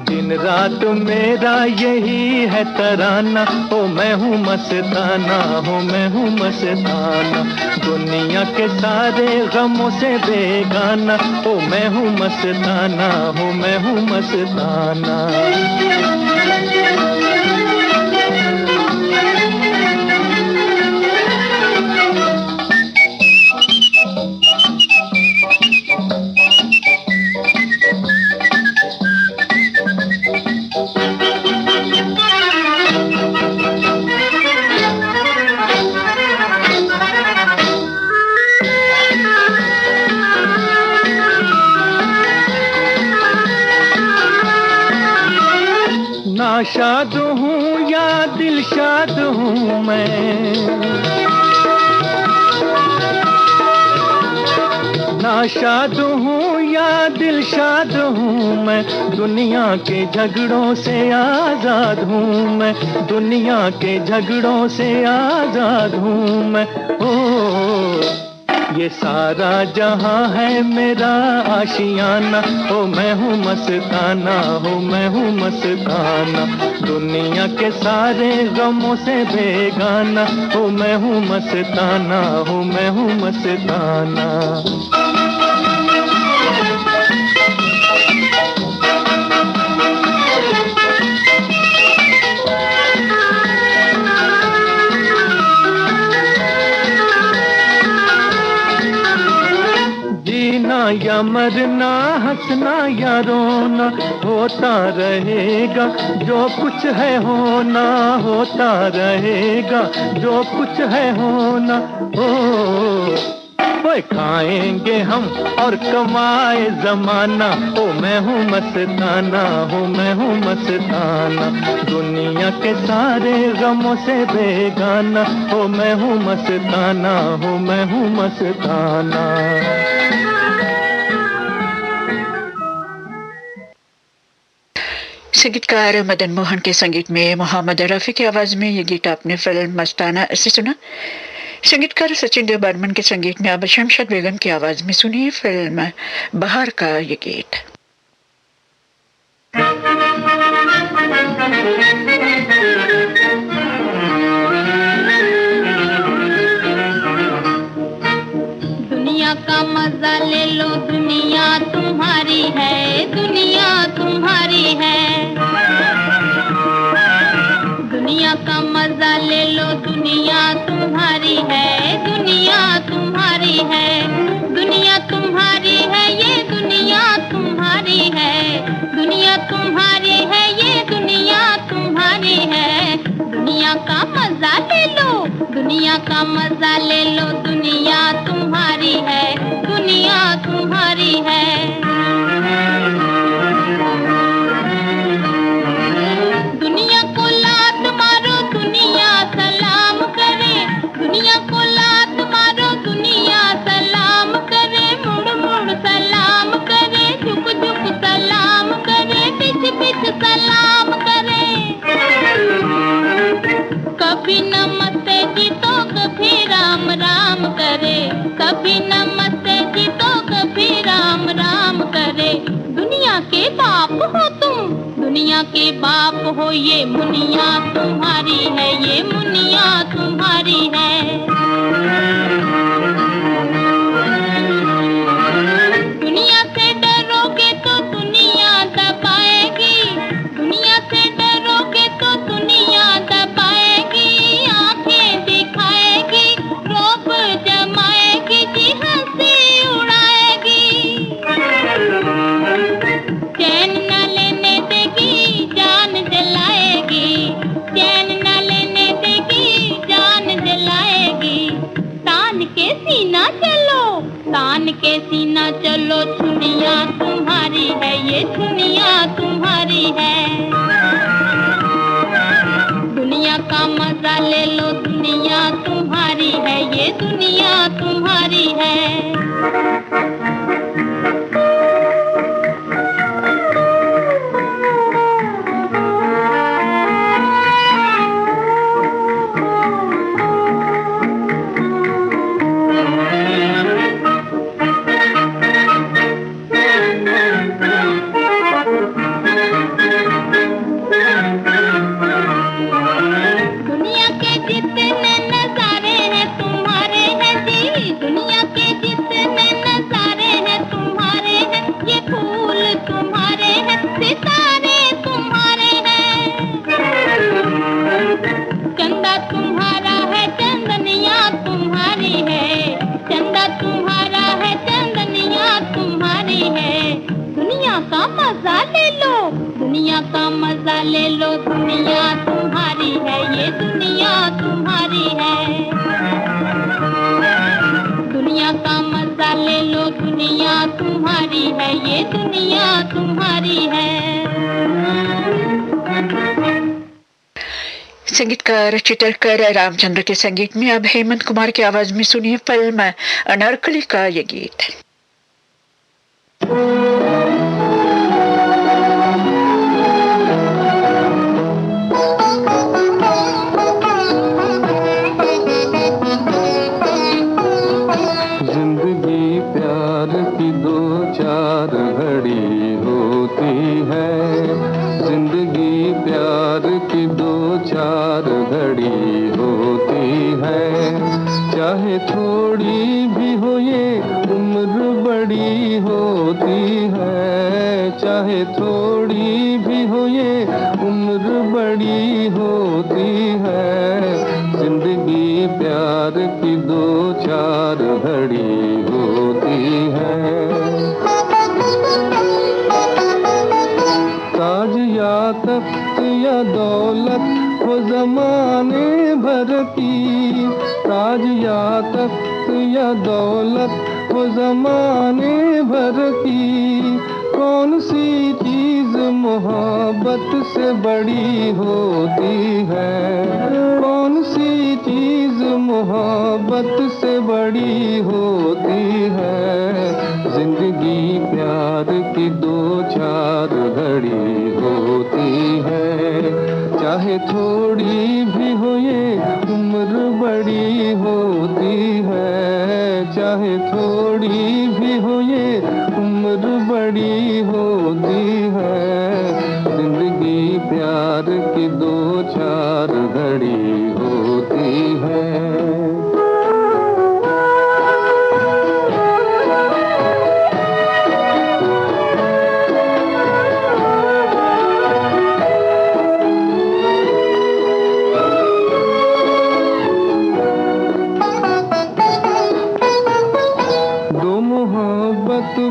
दिन रात मेरा यही है तराना, हो मैं हूँ मस्ताना, हो मैं हूँ मस्ताना। दुनिया के सारे गमों से बेगाना हो मैं हूँ मस्ताना, हो मैं हूँ मस्ताना। नाशाद हूँ या दिलशाद हूँ मैं, नाशाद हूँ या दिलशाद हूँ मैं। दुनिया के झगड़ों से आजाद हूँ मैं, दुनिया के झगड़ों से आजाद हूँ मैं। ओ ये सारा जहां है मेरा आशियाना, हो मैं हूँ मस्ताना, हो मैं हूँ मस्ताना। दुनिया के सारे गमों से बेगाना हो मैं हूँ मस्ताना, हो मैं हूँ मस्ताना। या मरना, हंसना या रोना होता रहेगा, जो कुछ है होना होता रहेगा, जो कुछ है होना। ओ खाएंगे हम और कमाए जमाना, ओ मैं हूँ मस्ताना, हो मैं हूँ मस्ताना। दुनिया के सारे गमों से बेगाना हो मैं हूँ मस्ताना, हो मैं हूँ मस्ताना। संगीतकार मदन मोहन के संगीत में मोहम्मद रफी की आवाज में ये गीत आपने फिल्म मस्ताना से सुना। संगीतकार सचिन देव बर्मन के संगीत में अब शमशाद बेगम की आवाज में सुनिए फिल्म बहार का ये गीत। दुनिया का मजा ले लो, दुनिया तुम्हारी है, दुनिया तुम्हारी है। दुनिया का मजा ले लो, दुनिया तुम्हारी है, दुनिया तुम्हारी है। दुनिया तुम्हारी है, ये दुनिया तुम्हारी है, दुनिया तुम्हारी है, ये दुनिया तुम्हारी है। का मजा ले लो, दुनिया तुम्हारी है, दुनिया तुम्हारी है। दुनिया को लात मारो, दुनिया सलाम करे, दुनिया को लात मारो, दुनिया सलाम करे, मुड़ मुड़ सलाम करे, झुक झुक सलाम करे, पिछ पिछ सलाम करे। कभी नमस्ते जी तो कभी राम राम करे, कभी नमस्ते जी तो कभी राम राम करे। दुनिया के बाप हो तुम, दुनिया के बाप हो, ये मुनिया तुम्हारी है, ये मुनिया तुम्हारी है। दुनिया से डरोगे तो दुनिया दबाएगी, दुनिया से डरोगे तो दुनिया दबाएगी, आंखें दिखाएगी, रोब जमाएगी, जी हंसी उड़ाएगी। चैन न लेने देगी, जान जलाएगी, चैन न लेने देगी, जान जलाएगी। तान के सीना चलो, तान के सीना चलो, दुनिया तुम्हारी है, ये दुनिया तुम्हारी है। दुनिया का मजा ले लो, दुनिया तुम्हारी है, ये दुनिया तुम्हारी है। दुनिया के जितने नजारे हैं तुम्हारे हैं जी, दुनिया के जितने नजारे हैं तुम्हारे हैं, ये फूल तुम्हारे हैं, सितारे तुम्हारे हैं। चंदा तुम्हारा है, चंदनिया तुम्हारी है, चंदा तुम्हारा है, चंदनिया तुम्हारी है। दुनिया का मजा ले लो, दुनिया का मजा ले लो, दुनिया तुम्हारी है, ये दुनिया तुम्हारी है। दुनिया का मजा ले लो, दुनिया तुम्हारी है, ये दुनिया तुम्हारी है। संगीतकार चित्रकार रामचंद्र के संगीत में अब हेमंत कुमार की आवाज में सुनिए फिल्म अनारकली का ये गीत। जिंदगी प्यार की दो चार घड़ी होती है, जिंदगी प्यार की दो चार घड़ी होती है। चाहे थोड़ी भी हो ये उम्र बड़ी होती है, चाहे थोड़ी भी हो ये उम्र बड़ी होती है। जिंदगी प्यार की दो चार घड़ी होती है। ताज या तख्त या दौलत हो जमाने भर की, ताज या तख्त या दौलत हो जमाने भर की। कौन सी चीज मोहब्बत से बड़ी होती है, कौन सी चीज मोहब्बत से बड़ी होती है। जिंदगी प्यार की दो चार घड़ी होती है, चाहे थोड़ी भी हो ये उम्र बड़ी होती है, चाहे थोड़ी भी हो ये उम्र बड़ी होती है। जिंदगी प्यार की दो चार घड़ी होती है।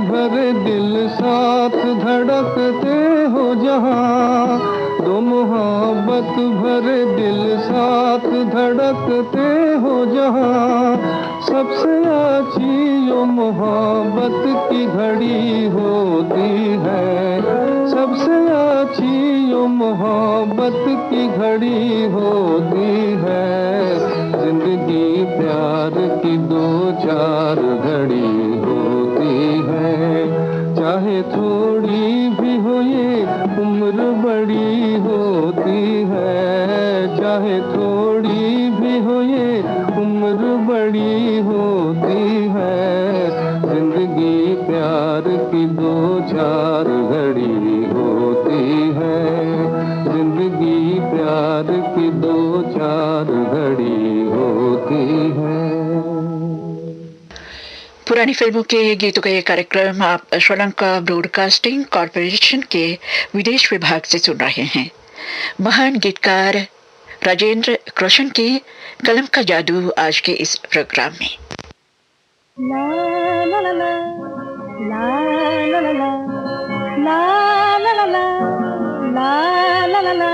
भरे दिल साथ धड़कते हो जहाँ, दो मोहब्बत मोहब्बत भरे दिल साथ धड़कते हो जहां, सबसे अच्छी यो मोहब्बत की घड़ी होती है, सबसे अच्छी यो मोहब्बत की घड़ी होती है। जिंदगी प्यार की दो चार घड़ी होती है, चाहे थोड़ी भी हो ये उम्र बड़ी होती है, चाहे थोड़ी भी हो ये उम्र बड़ी होती है। जिंदगी प्यार की दो चार घड़ी होती है, जिंदगी प्यार की दो चार घड़ी होती है। पुरानी फिल्मों के गीतों का ये कार्यक्रम आप श्रीलंका ब्रॉडकास्टिंग कॉरपोरेशन के विदेश विभाग से सुन रहे हैं। महान गीतकार राजेंद्र कृष्ण की कलम का जादू आज के इस प्रोग्राम में। ला ला ला ला ला ला ला ला ला ला ला ला ला ला।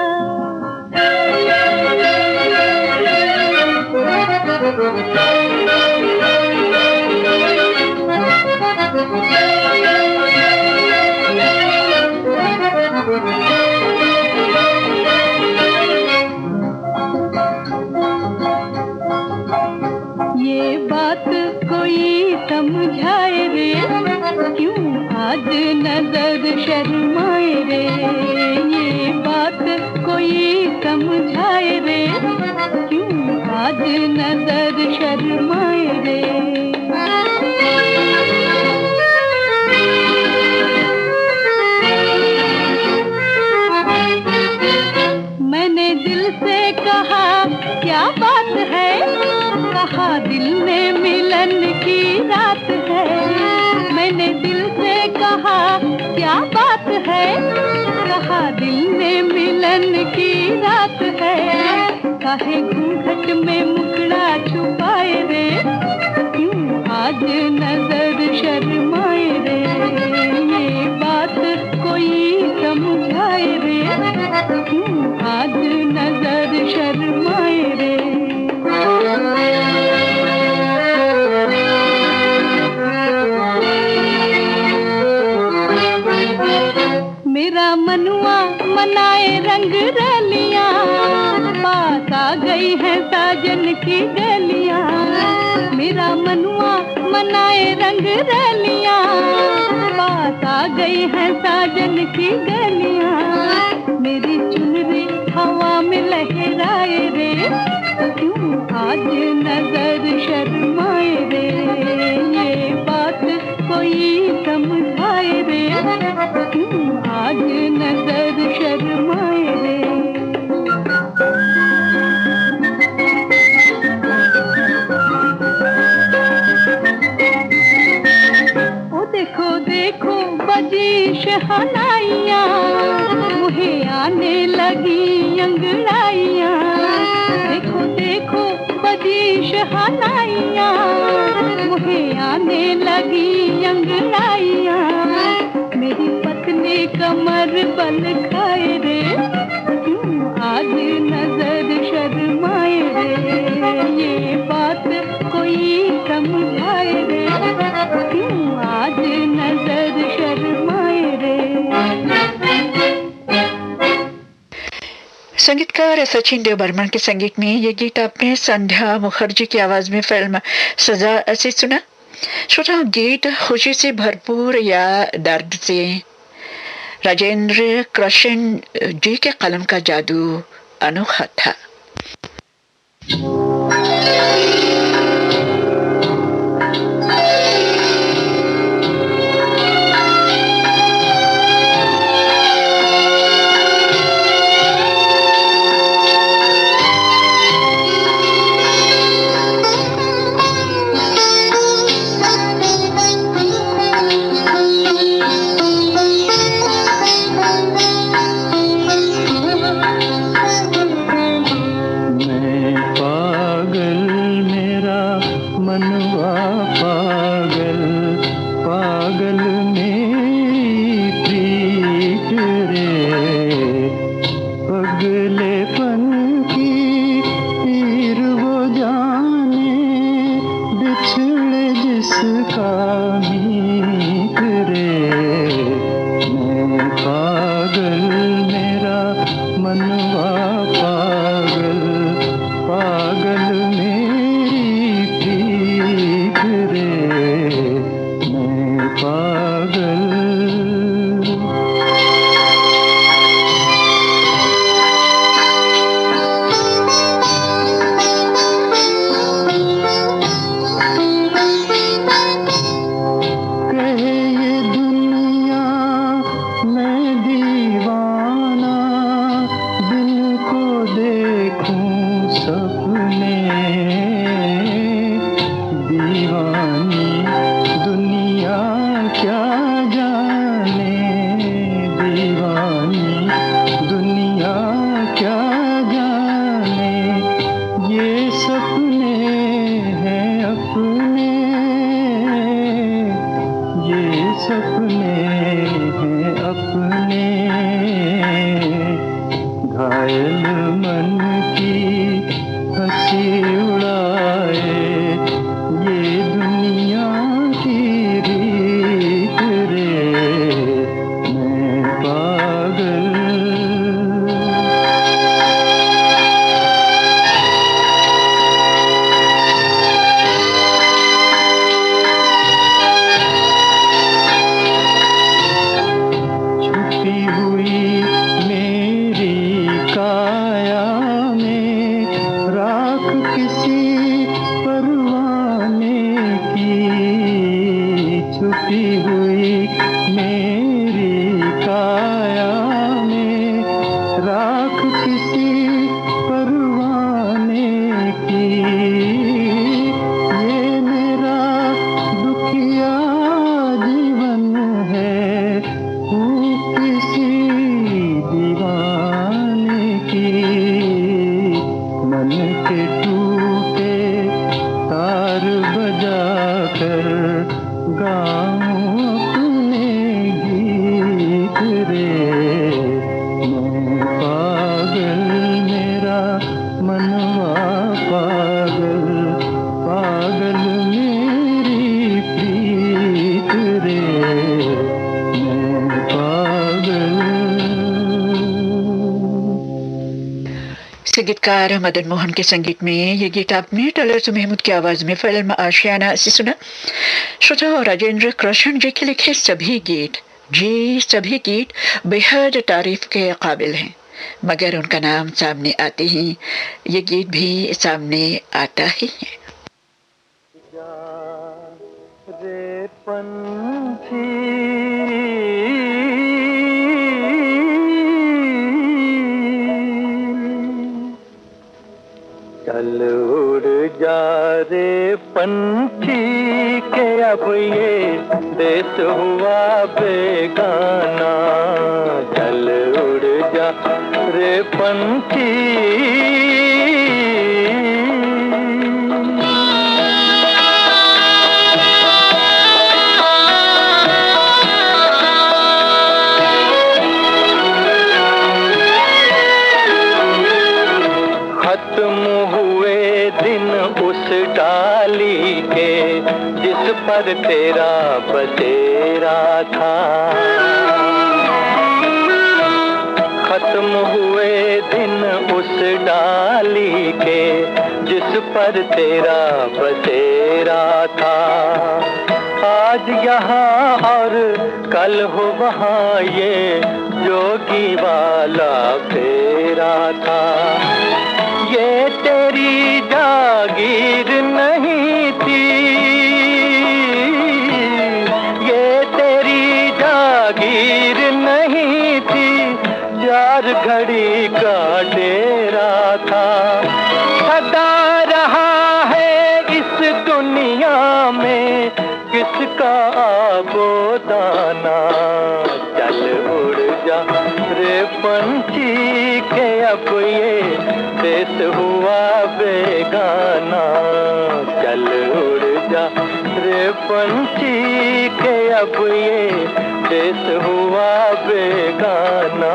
ये बात कोई समझाए रे, क्यों आज नजर शर्माए रे, ये बात कोई समझाए रे, क्यों आज नजर शर्माए रे। मैंने दिल से कहा क्या बात है, कहा दिल में मिलन की रात है। मैंने दिल से कहा क्या बात है, कहा दिल में मिलन की रात है। काहे घूंघट में मुखड़ा छुपाए रे, क्यों आज नजर शर्माए रे, ये बात कोई समझाए रे, क्यों आज नजर शर्माए रे। मेरा मनुआ मनाए रंग रलियां, पास आ गई है साजन की गलियां। मेरा मनुआ मनाए रंग रलियां, पास आ गई है साजन की गलियां। मेरी चुनरी हवा में लहराए रे, क्यों आज नजर शर्माए रे, ये बात कोई समझाए रे, क्यों आज नजर शर्माए रे। ओ देखो देखो बजी शहनाइयाँ, मुहे आने लगी अंगड़ाइयाँ। देखो देखो बजी शहनाइयाँ, मुहे आने लगी अंगड़ाइयाँ। मेरी पतली कमर बल खाए रे, क्यों आज नजर शर्माए रे, ये बात कोई समझाए रे, क्यों आज नजर शर्माए रे। संगीतकार सचिन देव बर्मन के संगीत में ये गीत आपने संध्या मुखर्जी की आवाज में फिल्म सजा से सुना। श्रोता, गीत खुशी से भरपूर या दर्द से, राजेंद्र कृष्ण जी के कलम का जादू अनोखा था। मैं पागल मनवा पागल पागल मेरी प्रीत रे मैं पागल। संगीतकार मदन मोहन के संगीत में ये गीत आपने टलर्स महमूद की आवाज में फिल्म आशियाना से सुना। श्रोता राजेंद्र कृष्ण जी के लिखे सभी गीत बेहद तारीफ के काबिल हैं, मगर उनका नाम सामने आते ही ये गीत भी सामने आता ही है। रे पंछी चल उड़ जा रे पंछी के अब ये देश हुआ बेगाना। चल उड़ जा रे पंछी डाली के जिस पर तेरा बसेरा था। खत्म हुए दिन उस डाली के जिस पर तेरा बसेरा था। आज यहाँ और कल हो वहाँ ये जोगी वाला फेरा था। ये तेरी जागीर नहीं थी, ये तेरी जागीर नहीं थी, चार घड़ी का डेरा था। सदा रहा है इस दुनिया में किसका आबोदाना। चल उड़ जा रे पंछी के अब ये देश हुआ बेगाना। चल उड़ जा रे पंछी के अब ये देश हुआ बेगाना।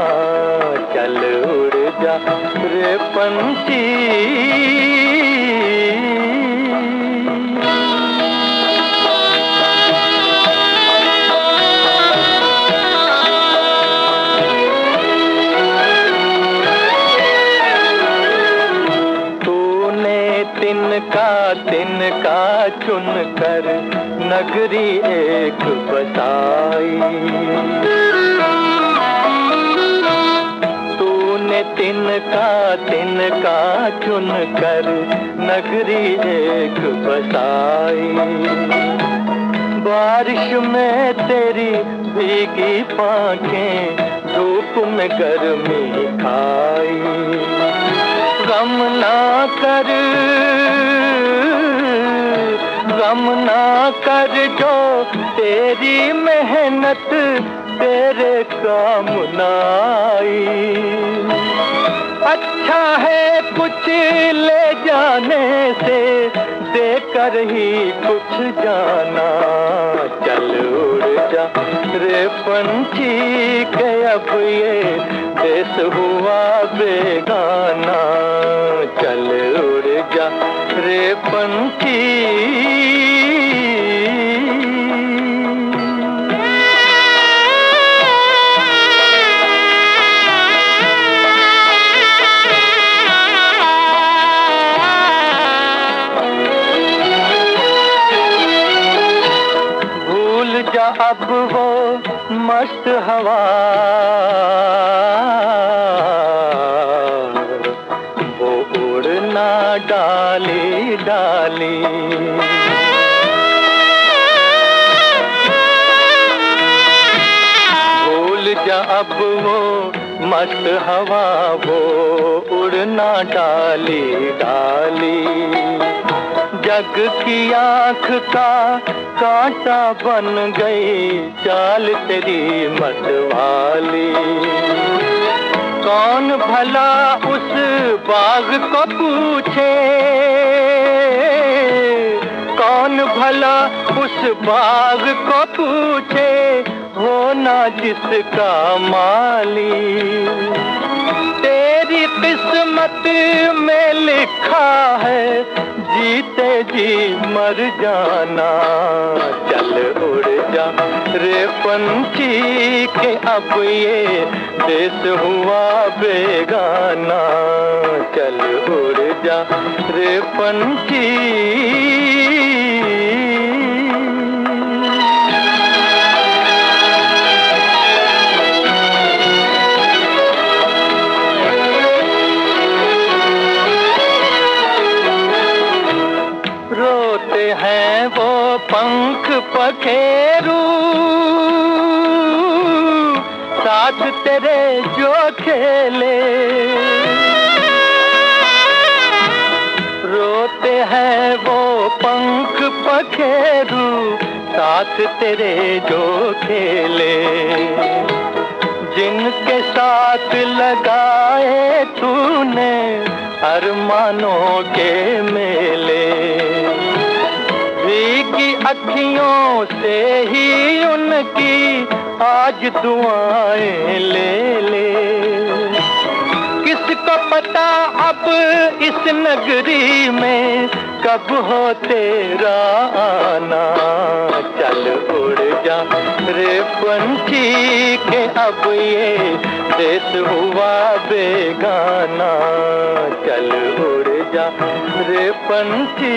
चल उड़ जा रे पंछी। तिनका चुन कर नगरी एक बसाई। तूने तिनका चुन कर नगरी एक बसाई। बारिश में तेरी भीगी पाँखें धूप में गर्मी खाई। गम ना कर जो तेरी मेहनत तेरे काम न आई। अच्छा है कुछ ले जाने से देकर ही कुछ जाना। चल उड़ जा रे पंछी के अब ये देश हुआ बेगाना। चल उड़ जा रे पंछी। अब वो मस्त हवा वो उड़ना डाली डाली। भूल जा अब वो मस्त हवा वो उड़ना डाली डाली। जग की आँख का कांटा बन गई चाल तेरी मतवाली। कौन भला उस बाग को पूछे, कौन भला उस बाग को पूछे होना जिसका माली। तेरी किस्मत में लिखा है जीते जी मर जाना। चल उड़ जा रे पंछी के अब ये देश हुआ बेगाना। चल उड़ जा रे पंछी। हैं वो पंख पखेरू साथ तेरे जो खेले। रोते हैं वो पंख पखेरू साथ तेरे जो खेले। जिनके साथ लगाए तूने अरमानों के मेले। भीगी अखियों से ही उनकी आज दुआएं ले ले। किसको पता अब इस नगरी में कब हो तेरा आना। चल उड़ जा रे पंछी के अब ये देश हुआ बेगाना। चल उड़ जा रे पंछी।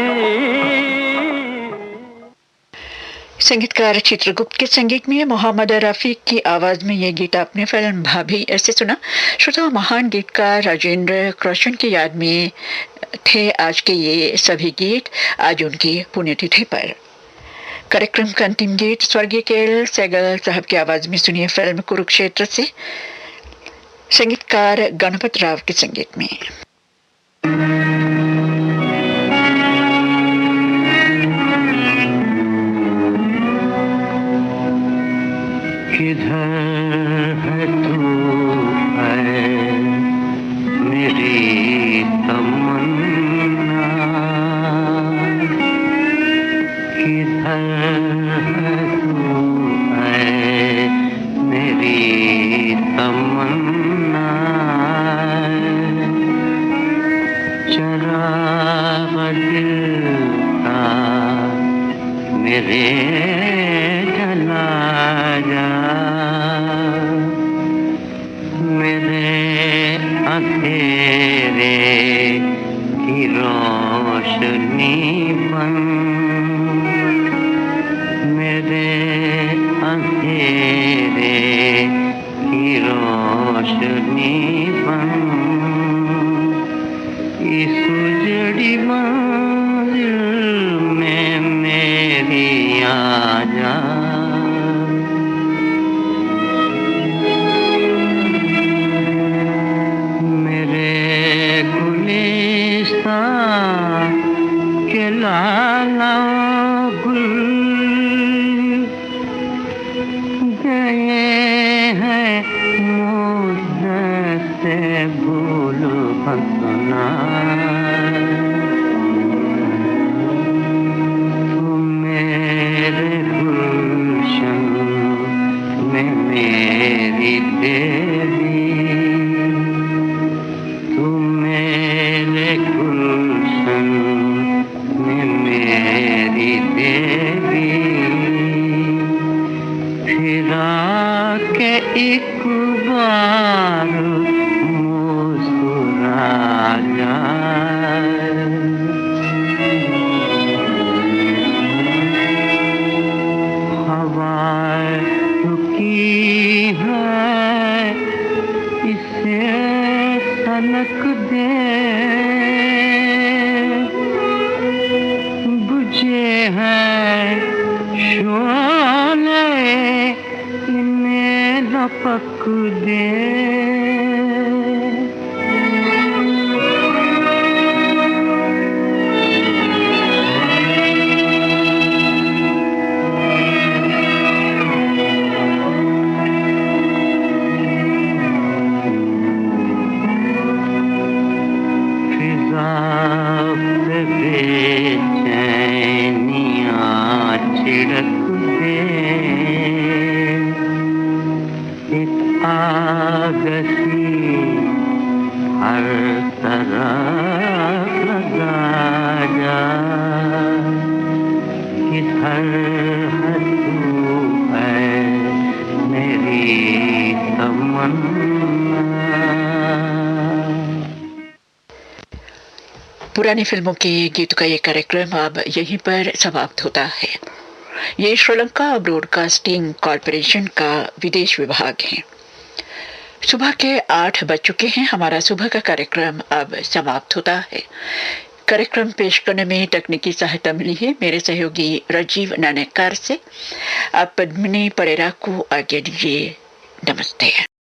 संगीतकार चित्रगुप्त के संगीत में मोहम्मद रफीक की आवाज में ये गीत आपने फिल्म भाभी ऐसे सुना। श्रोता, महान गीतकार राजेंद्र कृष्ण की याद में थे आज के ये सभी गीत आज उनकी पुण्यतिथि पर। कार्यक्रम का अंतिम गीत स्वर्गीय केएल सहगल साहब की आवाज में सुनिए फिल्म कुरुक्षेत्र से, संगीतकार गणपत राव के संगीत में। किधर है तू है मेरी तमन्ना। किधर है तू है मेरी तमन्ना। चराग दिल का मेरे जला जा। मेरे अंधेरे की रोशनी रोशनी बन, मेरे अंधेरे की रोशनी बन, इस उजड़ी मंजिल में मेरी आ जा। के लाला गुल गए हैं मुझसे से भूल भसना, तुम मेरे गुलशन में मेरी देवी, तुम मेरे गुलशन मेरी देवी, फिरा के एक बार मुस्कुरा जाए। हवाएं रुकी है इसे सनक दे, है शोले इन्हें लपक दे। फिजा पे छिड़क दे एक आग सी हर तरफ लगा जा, किधर है तू है मेरी तमन्ना। पुरानी फिल्मों के गीतों का ये कार्यक्रम अब यहीं पर समाप्त होता है। ये श्रीलंका ब्रॉडकास्टिंग कॉरपोरेशन का विदेश विभाग है। सुबह के 8 बज चुके हैं। हमारा सुबह का कार्यक्रम अब समाप्त होता है। कार्यक्रम पेश करने में तकनीकी सहायता मिली है मेरे सहयोगी राजीव नानेकर से। आप पद्मिनी परेरा को आज्ञा दीजिए। नमस्ते।